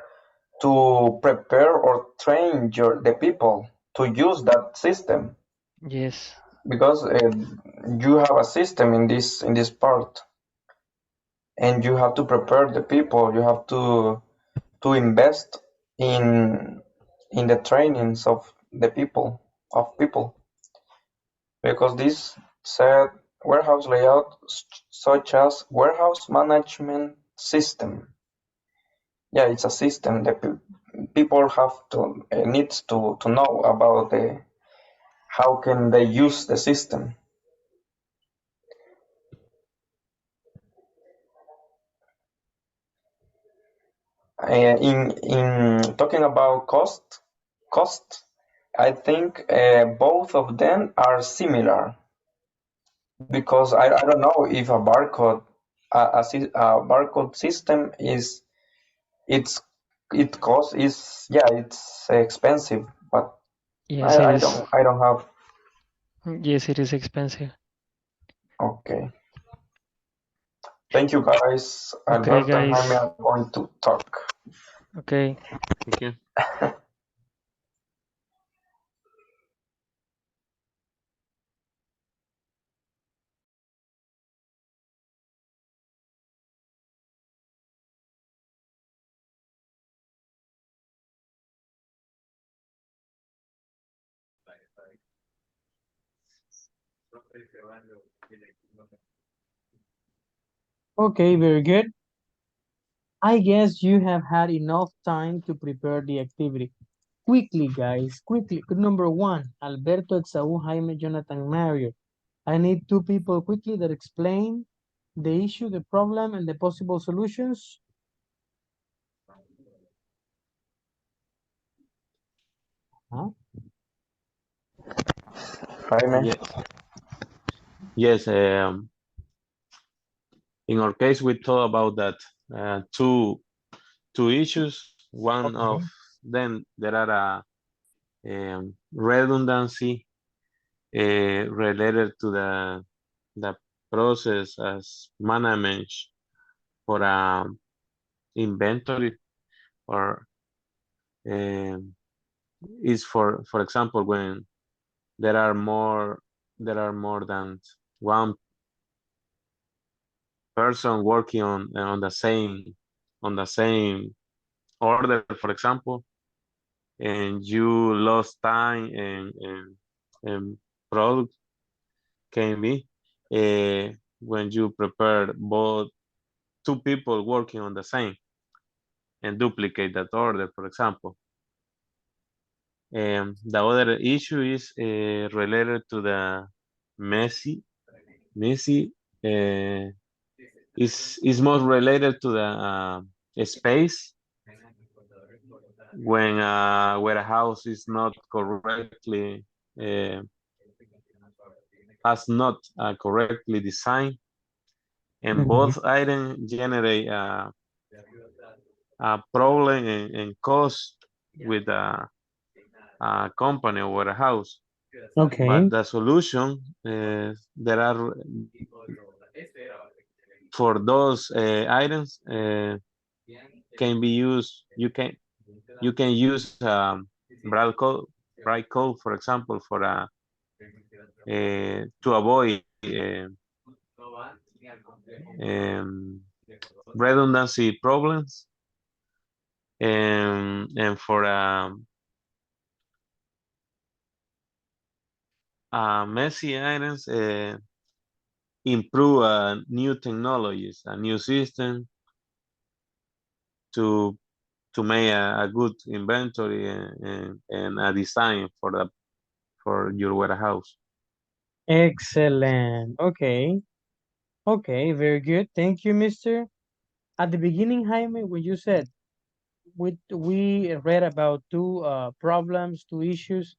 prepare or train the people to use that system Yes. because you have a system in this part, and you have to prepare the people. You have to invest in the trainings of people because this said warehouse layout such as warehouse management system. Yeah, it's a system that people have to needs to know about how can they use the system. In talking about cost, I think both of them are similar because I don't know if a barcode a barcode system is it's it cost is it's expensive, but Yes, it is. I don't have. Yes, it is expensive. Okay, thank you guys. Okay, Alberto and Jaime guys. are going to talk. Okay. Thank you. Okay, very good. I guess you have had enough time to prepare the activity. Quickly, guys, quickly. Number one, Alberto, Exaú, Jaime, Jonathan, Mario. I need two people quickly that explain the issue, the problem, and the possible solutions. Huh? Jaime. Yes. In our case, we thought about that two issues. One of Okay. them there are redundancy related to the process as management for inventory, or is for example when there are more than one person working on the same order, for example, and you lost time and product can be when you prepare both two people working on the same and duplicate that order, for example. The other issue is related to the messy messy is more related to the space when a warehouse is not correctly uh, has not correctly designed, and Mhm. both items generate a problem and cost with a company or warehouse. Okay. But the solution, there are for those items can be used. You can use bright code, for example, for to avoid um, redundancy problems, and for messy items, improve new technologies, a new system to make a good inventory, and a design for your warehouse. Excellent. Okay. Okay, very good. Thank you, mister. At the beginning, Jaime, when you said we read about two problems, two issues.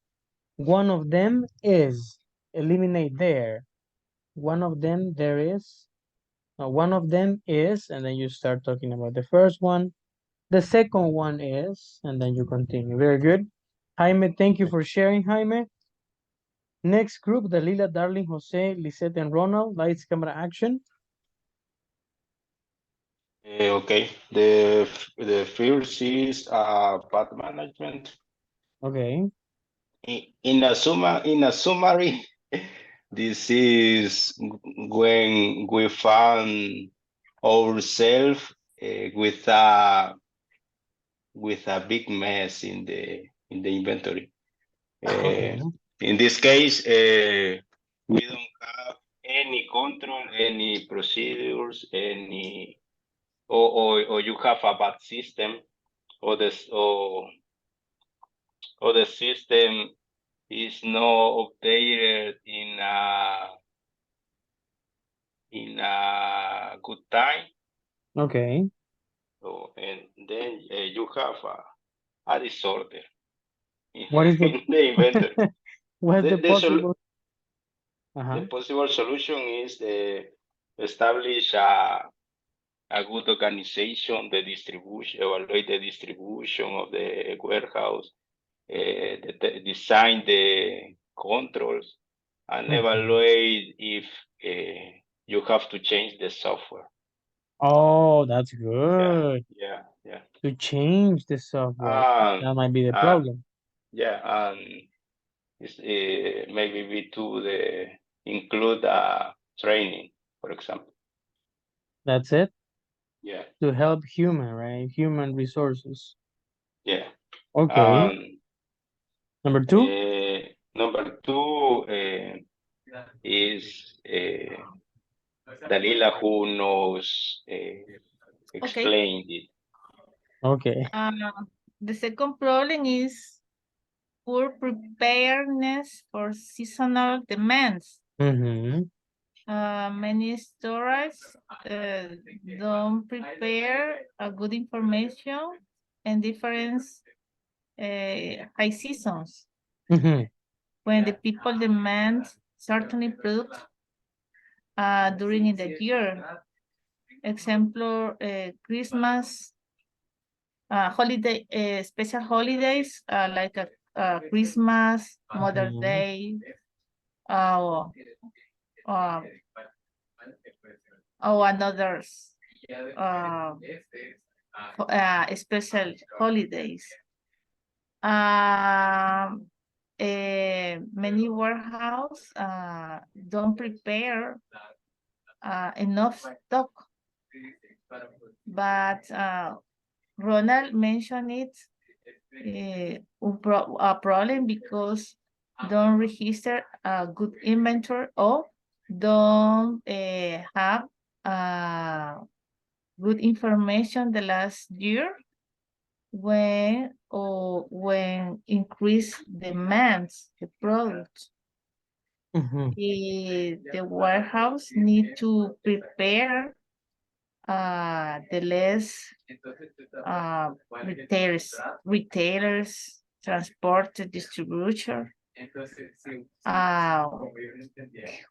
One of them is eliminate there. One of them there is. One of them is, and then you start talking about the first one. The second one is, and then you continue. Very good. Jaime, thank you for sharing, Jaime. Next group, Dalila, Darling, Jose, Lisette, and Ronald. Lights, camera, action. Okay. The first is bad management. Okay. In a summary, this is when we found ourselves with a big mess in the inventory. Okay. In this case, we don't have any control, any procedures, any or you have a bad system, or the system is not updated in a good time. Okay. So, and then you have a disorder in, What is the in the inventory. what's The, the the, sol- possible? the Uh-huh. possible solution is establish a good organization, the distribution, evaluate the distribution of the warehouse, design the controls, and Mhm. evaluate if you have to change the software. Oh, that's Yeah, good. yeah, yeah. To change the software. Um, That might be the uh, problem. yeah, and it's, maybe we do include training, for example. That's it. Yeah, To help human, right? Human resources. yeah. Okay. Um, Number two. number two is Dalila, who knows Okay. explained it. Okay. The second problem is poor preparedness for seasonal demands. Mm-hmm. Many stores don't prepare a good information and different high seasons Mm-hmm. when the people demand certain product during in the year. Example, Christmas, holiday, special holidays like Christmas, Mother's Mm-hmm. Day, uh, uh, or another special holidays. Many warehouse don't prepare enough stock, but Ronald mentioned it a problem because don't register a good inventory or don't have good information the last year when increase demands the product. Mm-hmm. The warehouse need to prepare the less retailers, transport distributor, uh,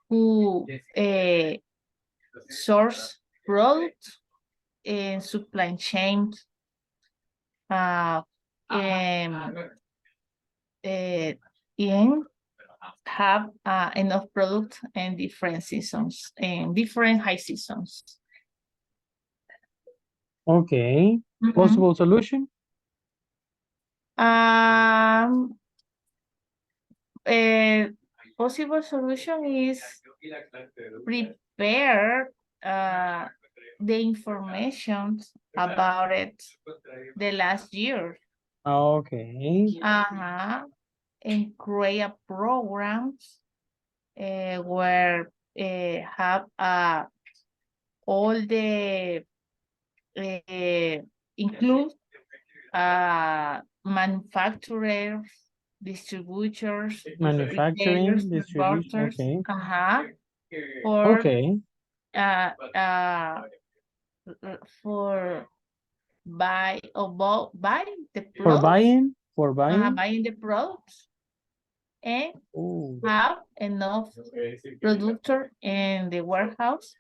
who source product in supply chain, uh, in have enough product in different seasons and different high seasons. Okay. Possible solution? A possible solution is prepare the information about it the last year. Okay. And create a programs where have all the include manufacturers, distributors, Manufacturing, retailers, distribution. importers, Okay. for Okay. uh, uh, for buy the For products, buying? For buying? buying the products, and Ooh. have enough producer in the warehouse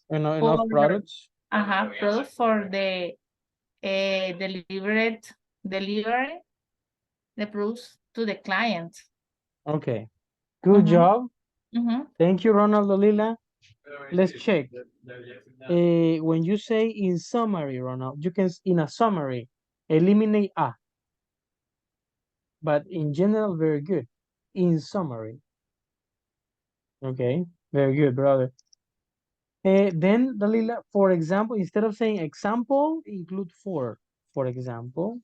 Enough for products? products for the delivery the products to the client. Okay. Good job. Thank you, Ronald Lila. Let's check. When you say in summary, Ronald, you can, in a summary, eliminate a. But in general, very good. In summary. Okay, very good, brother. Then, Dalila, for example, instead of saying example, include for. For example,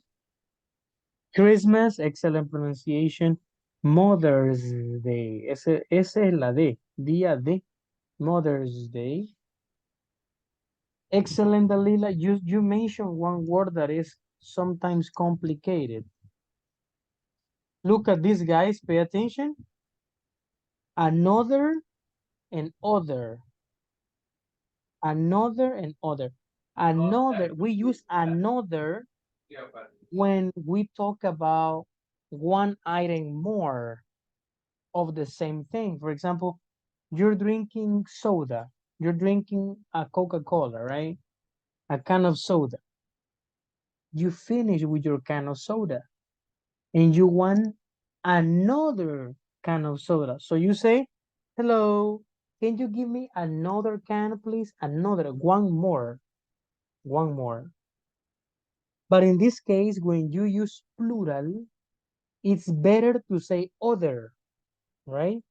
Christmas, excellent pronunciation. Mother's Day, esa es la D, día de Mother's Day. Excellent, Dalila. You mentioned one word that is sometimes complicated. Look at these guys, pay attention. Another and other. Another and other. Another, we use another when we talk about one item more of the same thing. For example, you're drinking soda. You're drinking a Coca-Cola, right? A can of soda. You finish with your can of soda and you want another can of soda. So you say, hello, can you give me another can, please? Another, one more, one more. But in this case, when you use plural, it's better to say other, right?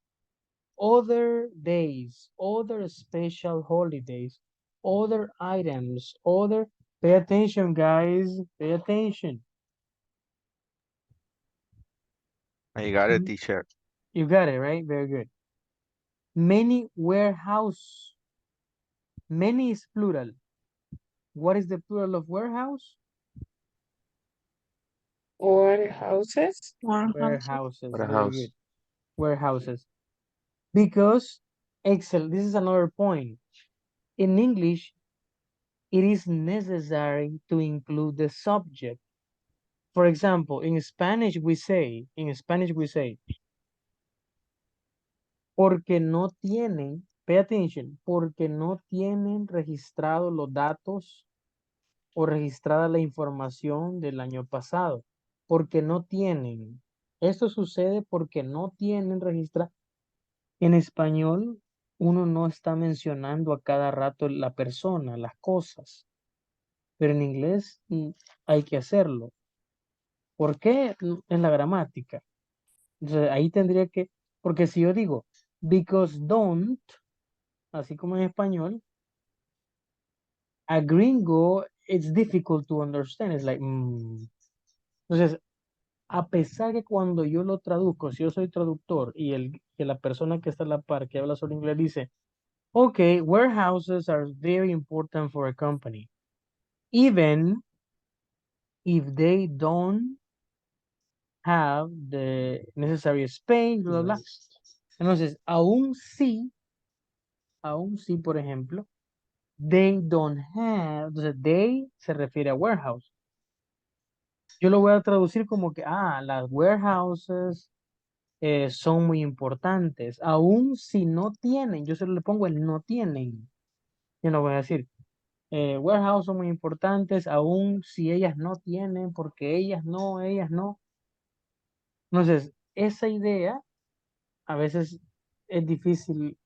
Other days, other special holidays, other items, other. Pay attention, guys. Pay attention. I got it, teacher. You got it, right? Very good. Many warehouse. Many is plural. What is the plural of warehouse? Warehouses. Warehouses. For a Very house. good. Warehouses. Because, excellent. This is another point. In English, it is necessary to include the subject. For example, in Spanish we say, porque no tienen, pay attention, porque no tienen registrados los datos o registrada la información del año pasado. Porque no tienen. Esto sucede porque no tienen registrado. En español, uno no está mencionando a cada rato la persona, las cosas. Pero en inglés hay que hacerlo. ¿Por qué? En la gramática. Entonces, ahí tendría que, porque si yo digo, because don't, así como en español, a gringo, it's difficult to understand. Es like, Entonces, a pesar que cuando yo lo traduzco, si yo soy traductor y que la persona que está a la par, que habla solo inglés, dice, okay, warehouses are very important for a company, even if they don't have the necessary space, bla, bla. Entonces, aún sí, por ejemplo, they don't have, entonces, they se refiere a warehouse. Yo lo voy a traducir como que, las warehouses son muy importantes, aún si no tienen, yo solo le pongo el no tienen. Yo no voy a decir, warehouse son muy importantes, aún si ellas no tienen, porque ellas no. Entonces, esa idea a veces es difícil,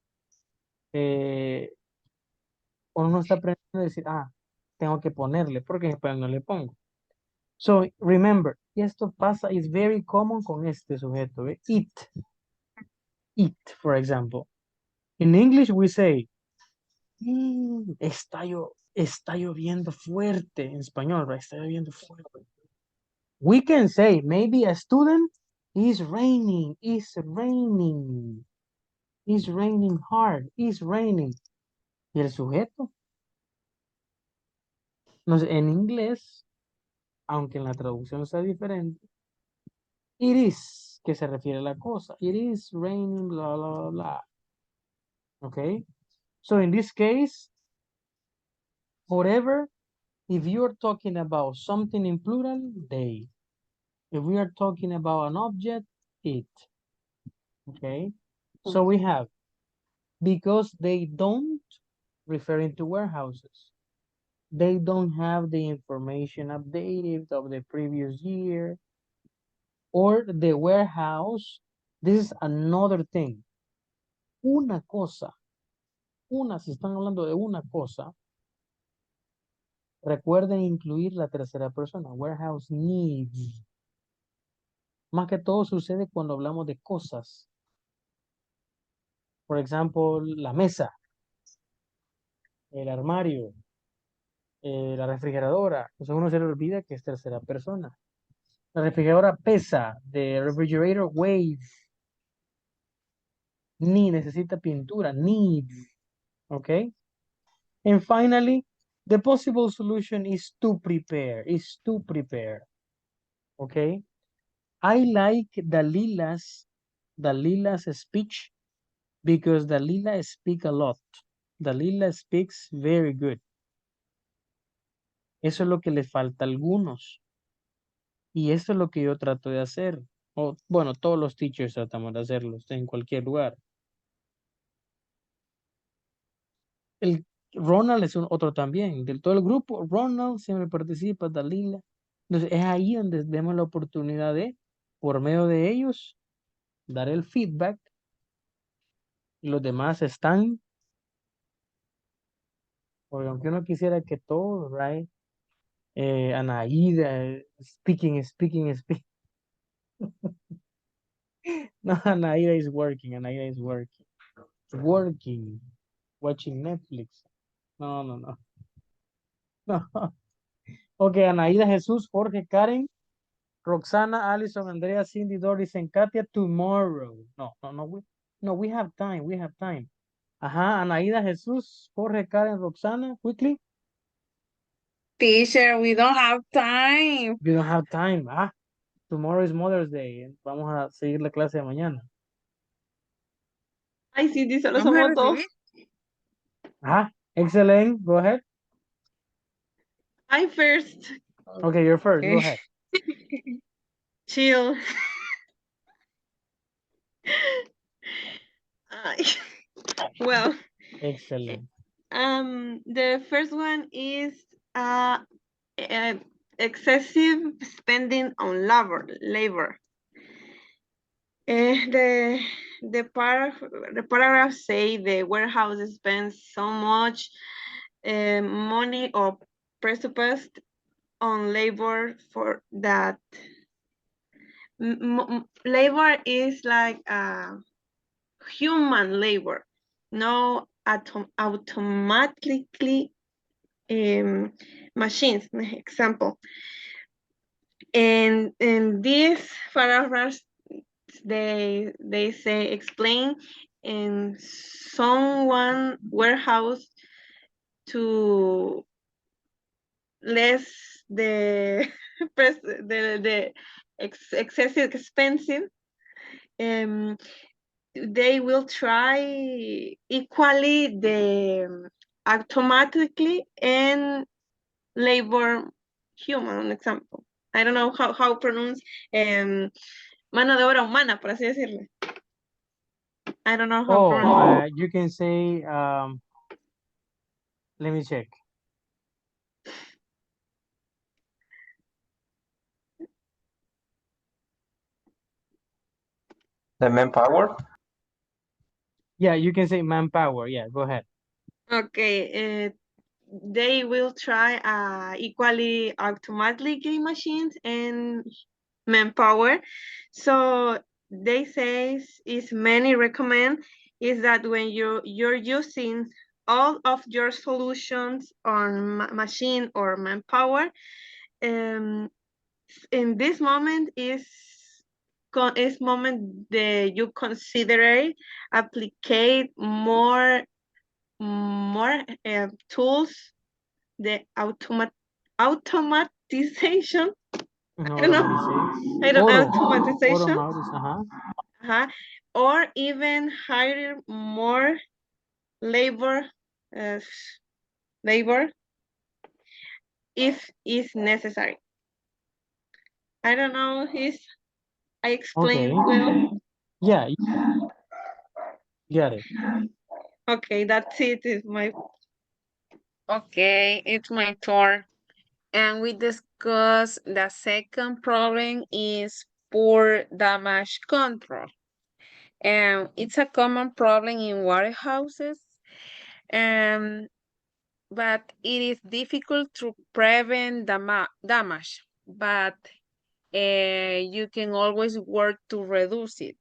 uno no está aprendiendo a decir, tengo que ponerle, porque en español no le pongo. So, remember, y esto pasa, is very common con este sujeto, ¿ve? It, for example. In English we say, está lloviendo fuerte, en español, right? Está lloviendo fuerte. We can say, maybe a student, is raining hard, is raining. ¿Y el sujeto? No sé, en inglés, aunque en la traducción sea diferente, it is, que se refiere a la cosa. It is raining, blah, blah, blah. Okay? So in this case, forever, if you're talking about something in plural, they. If we are talking about an object, it. Okay? So we have, because they don't, referring to warehouses. They don't have the information updated of the previous year. Or the warehouse. This is another thing. Una cosa. Si están hablando de una cosa, recuerden incluir la tercera persona. Warehouse needs. Más que todo sucede cuando hablamos de cosas. Por ejemplo, la mesa, el armario, la refrigeradora. Entonces uno se le olvida que es tercera persona. La refrigeradora pesa. The refrigerator weighs. Ni necesita pintura. Needs. Okay? And finally, the possible solution is to prepare. Okay? I like Dalila's speech because Dalila speak a lot. Dalila speaks very good. Eso es lo que le falta a algunos. Y eso es lo que yo trato de hacer. Bueno, todos los teachers tratamos de hacerlo en cualquier lugar. El Ronald es otro también. Del todo el grupo, Ronald siempre participa, Dalila. Entonces es ahí donde vemos la oportunidad de, por medio de ellos, dar el feedback. Y los demás están, porque aunque uno quisiera que todos, right? Anaída, speaking. No, Anaída is working. Working. Watching Netflix. No. No. Ok, Anaída, Jesús, Jorge, Karen, Roxana, Alison, Andrea, Cindy, Doris, and Katia, tomorrow. No, we have time. Ajá, Anaída, Jesús, Jorge, Karen, Roxana, quickly. Teacher, we don't have time. You don't have time. Tomorrow is Mother's Day. Vamos a seguir la clase de mañana. Ay, sí, solo Vamos a somos dos. recibir. Excellent. Go ahead. I first. Okay, you're first. Go ahead. Chill. Ay. Well, Excellent. the first one is excessive spending on labor. The paragraph say the warehouse spends so much money or presupposed on labor for that. Labor is like human labor, no automatically machines, example. And in this paragraph, they say explain in someone warehouse to less the excessive expensive. They will try equally the automatically and labor human, an example. I don't know how pronounce mano de obra humana, por así decirlo. I don't know how pronounce. You can say, let me check. The manpower? Yeah, you can say manpower. Yeah, go ahead. Okay, they will try equally automatically game machines and manpower. So they say is many recommend is that when you're using all of your solutions on machine or manpower, um, in this moment is moment that you consider applicate more tools, the automatization. I don't know. Automatize. I don't automatization. Automatize. Uh-huh. Or even hire more labor, uh, labor if is necessary. I don't know if I explained Okay. well. Yeah, you get it. Okay, that's it. Is my Okay, it's my turn. And we discuss the second problem is poor damage control. And it's a common problem in warehouses. Um, but it is difficult to prevent damage. But you can always work to reduce it.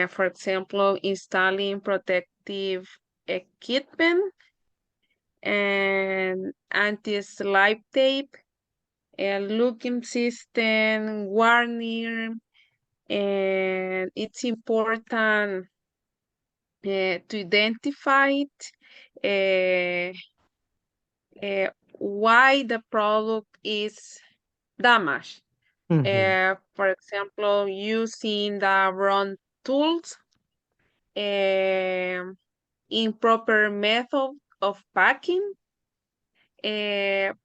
For example, installing protective equipment and anti-slip tape, a looking system, warning, and it's important to identify it, why the product is damaged. For example, using the wrong tools, improper method of packing,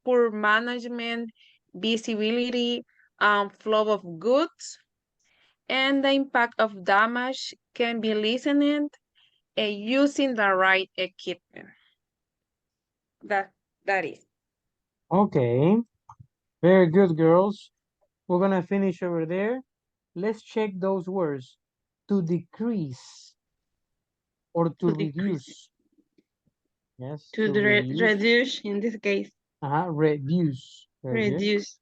poor management, visibility, and flow of goods, and the impact of damage can be lessened using the right equipment. That is. Okay. Very good, girls. We're gonna finish over there. Let's check those words. To decrease or to reduce. Yes, to to reduce. reduce in this case. Reduce. Very good. Reduce.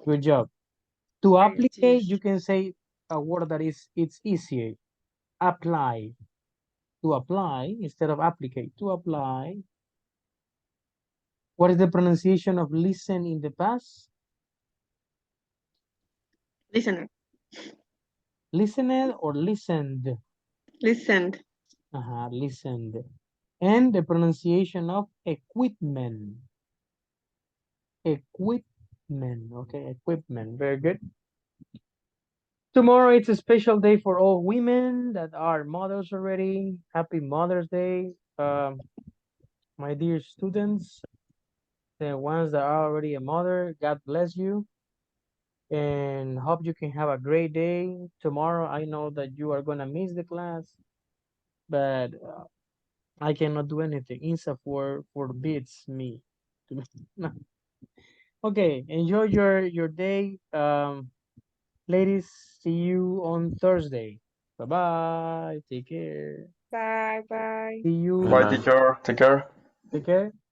Good job. To applicate, Reduce. you can say a word that it's easier. Apply. To apply instead of applicate. To apply. What is the pronunciation of listen in the past? Listener. Listened or listened? Listened. Listened. And the pronunciation of equipment. Equipment. Okay, equipment. Very good. Tomorrow it's a special day for all women that are mothers already. Happy Mother's Day. My dear students, the ones that are already a mother, God bless you. And hope you can have a great day. Tomorrow I know that you are gonna miss the class, but I cannot do anything. INSA forbids me to Okay, enjoy your day. Ladies, see you on Thursday. Bye bye. Take care. Bye bye. See you. Bye, Bye-bye. teacher. Take care. Take care.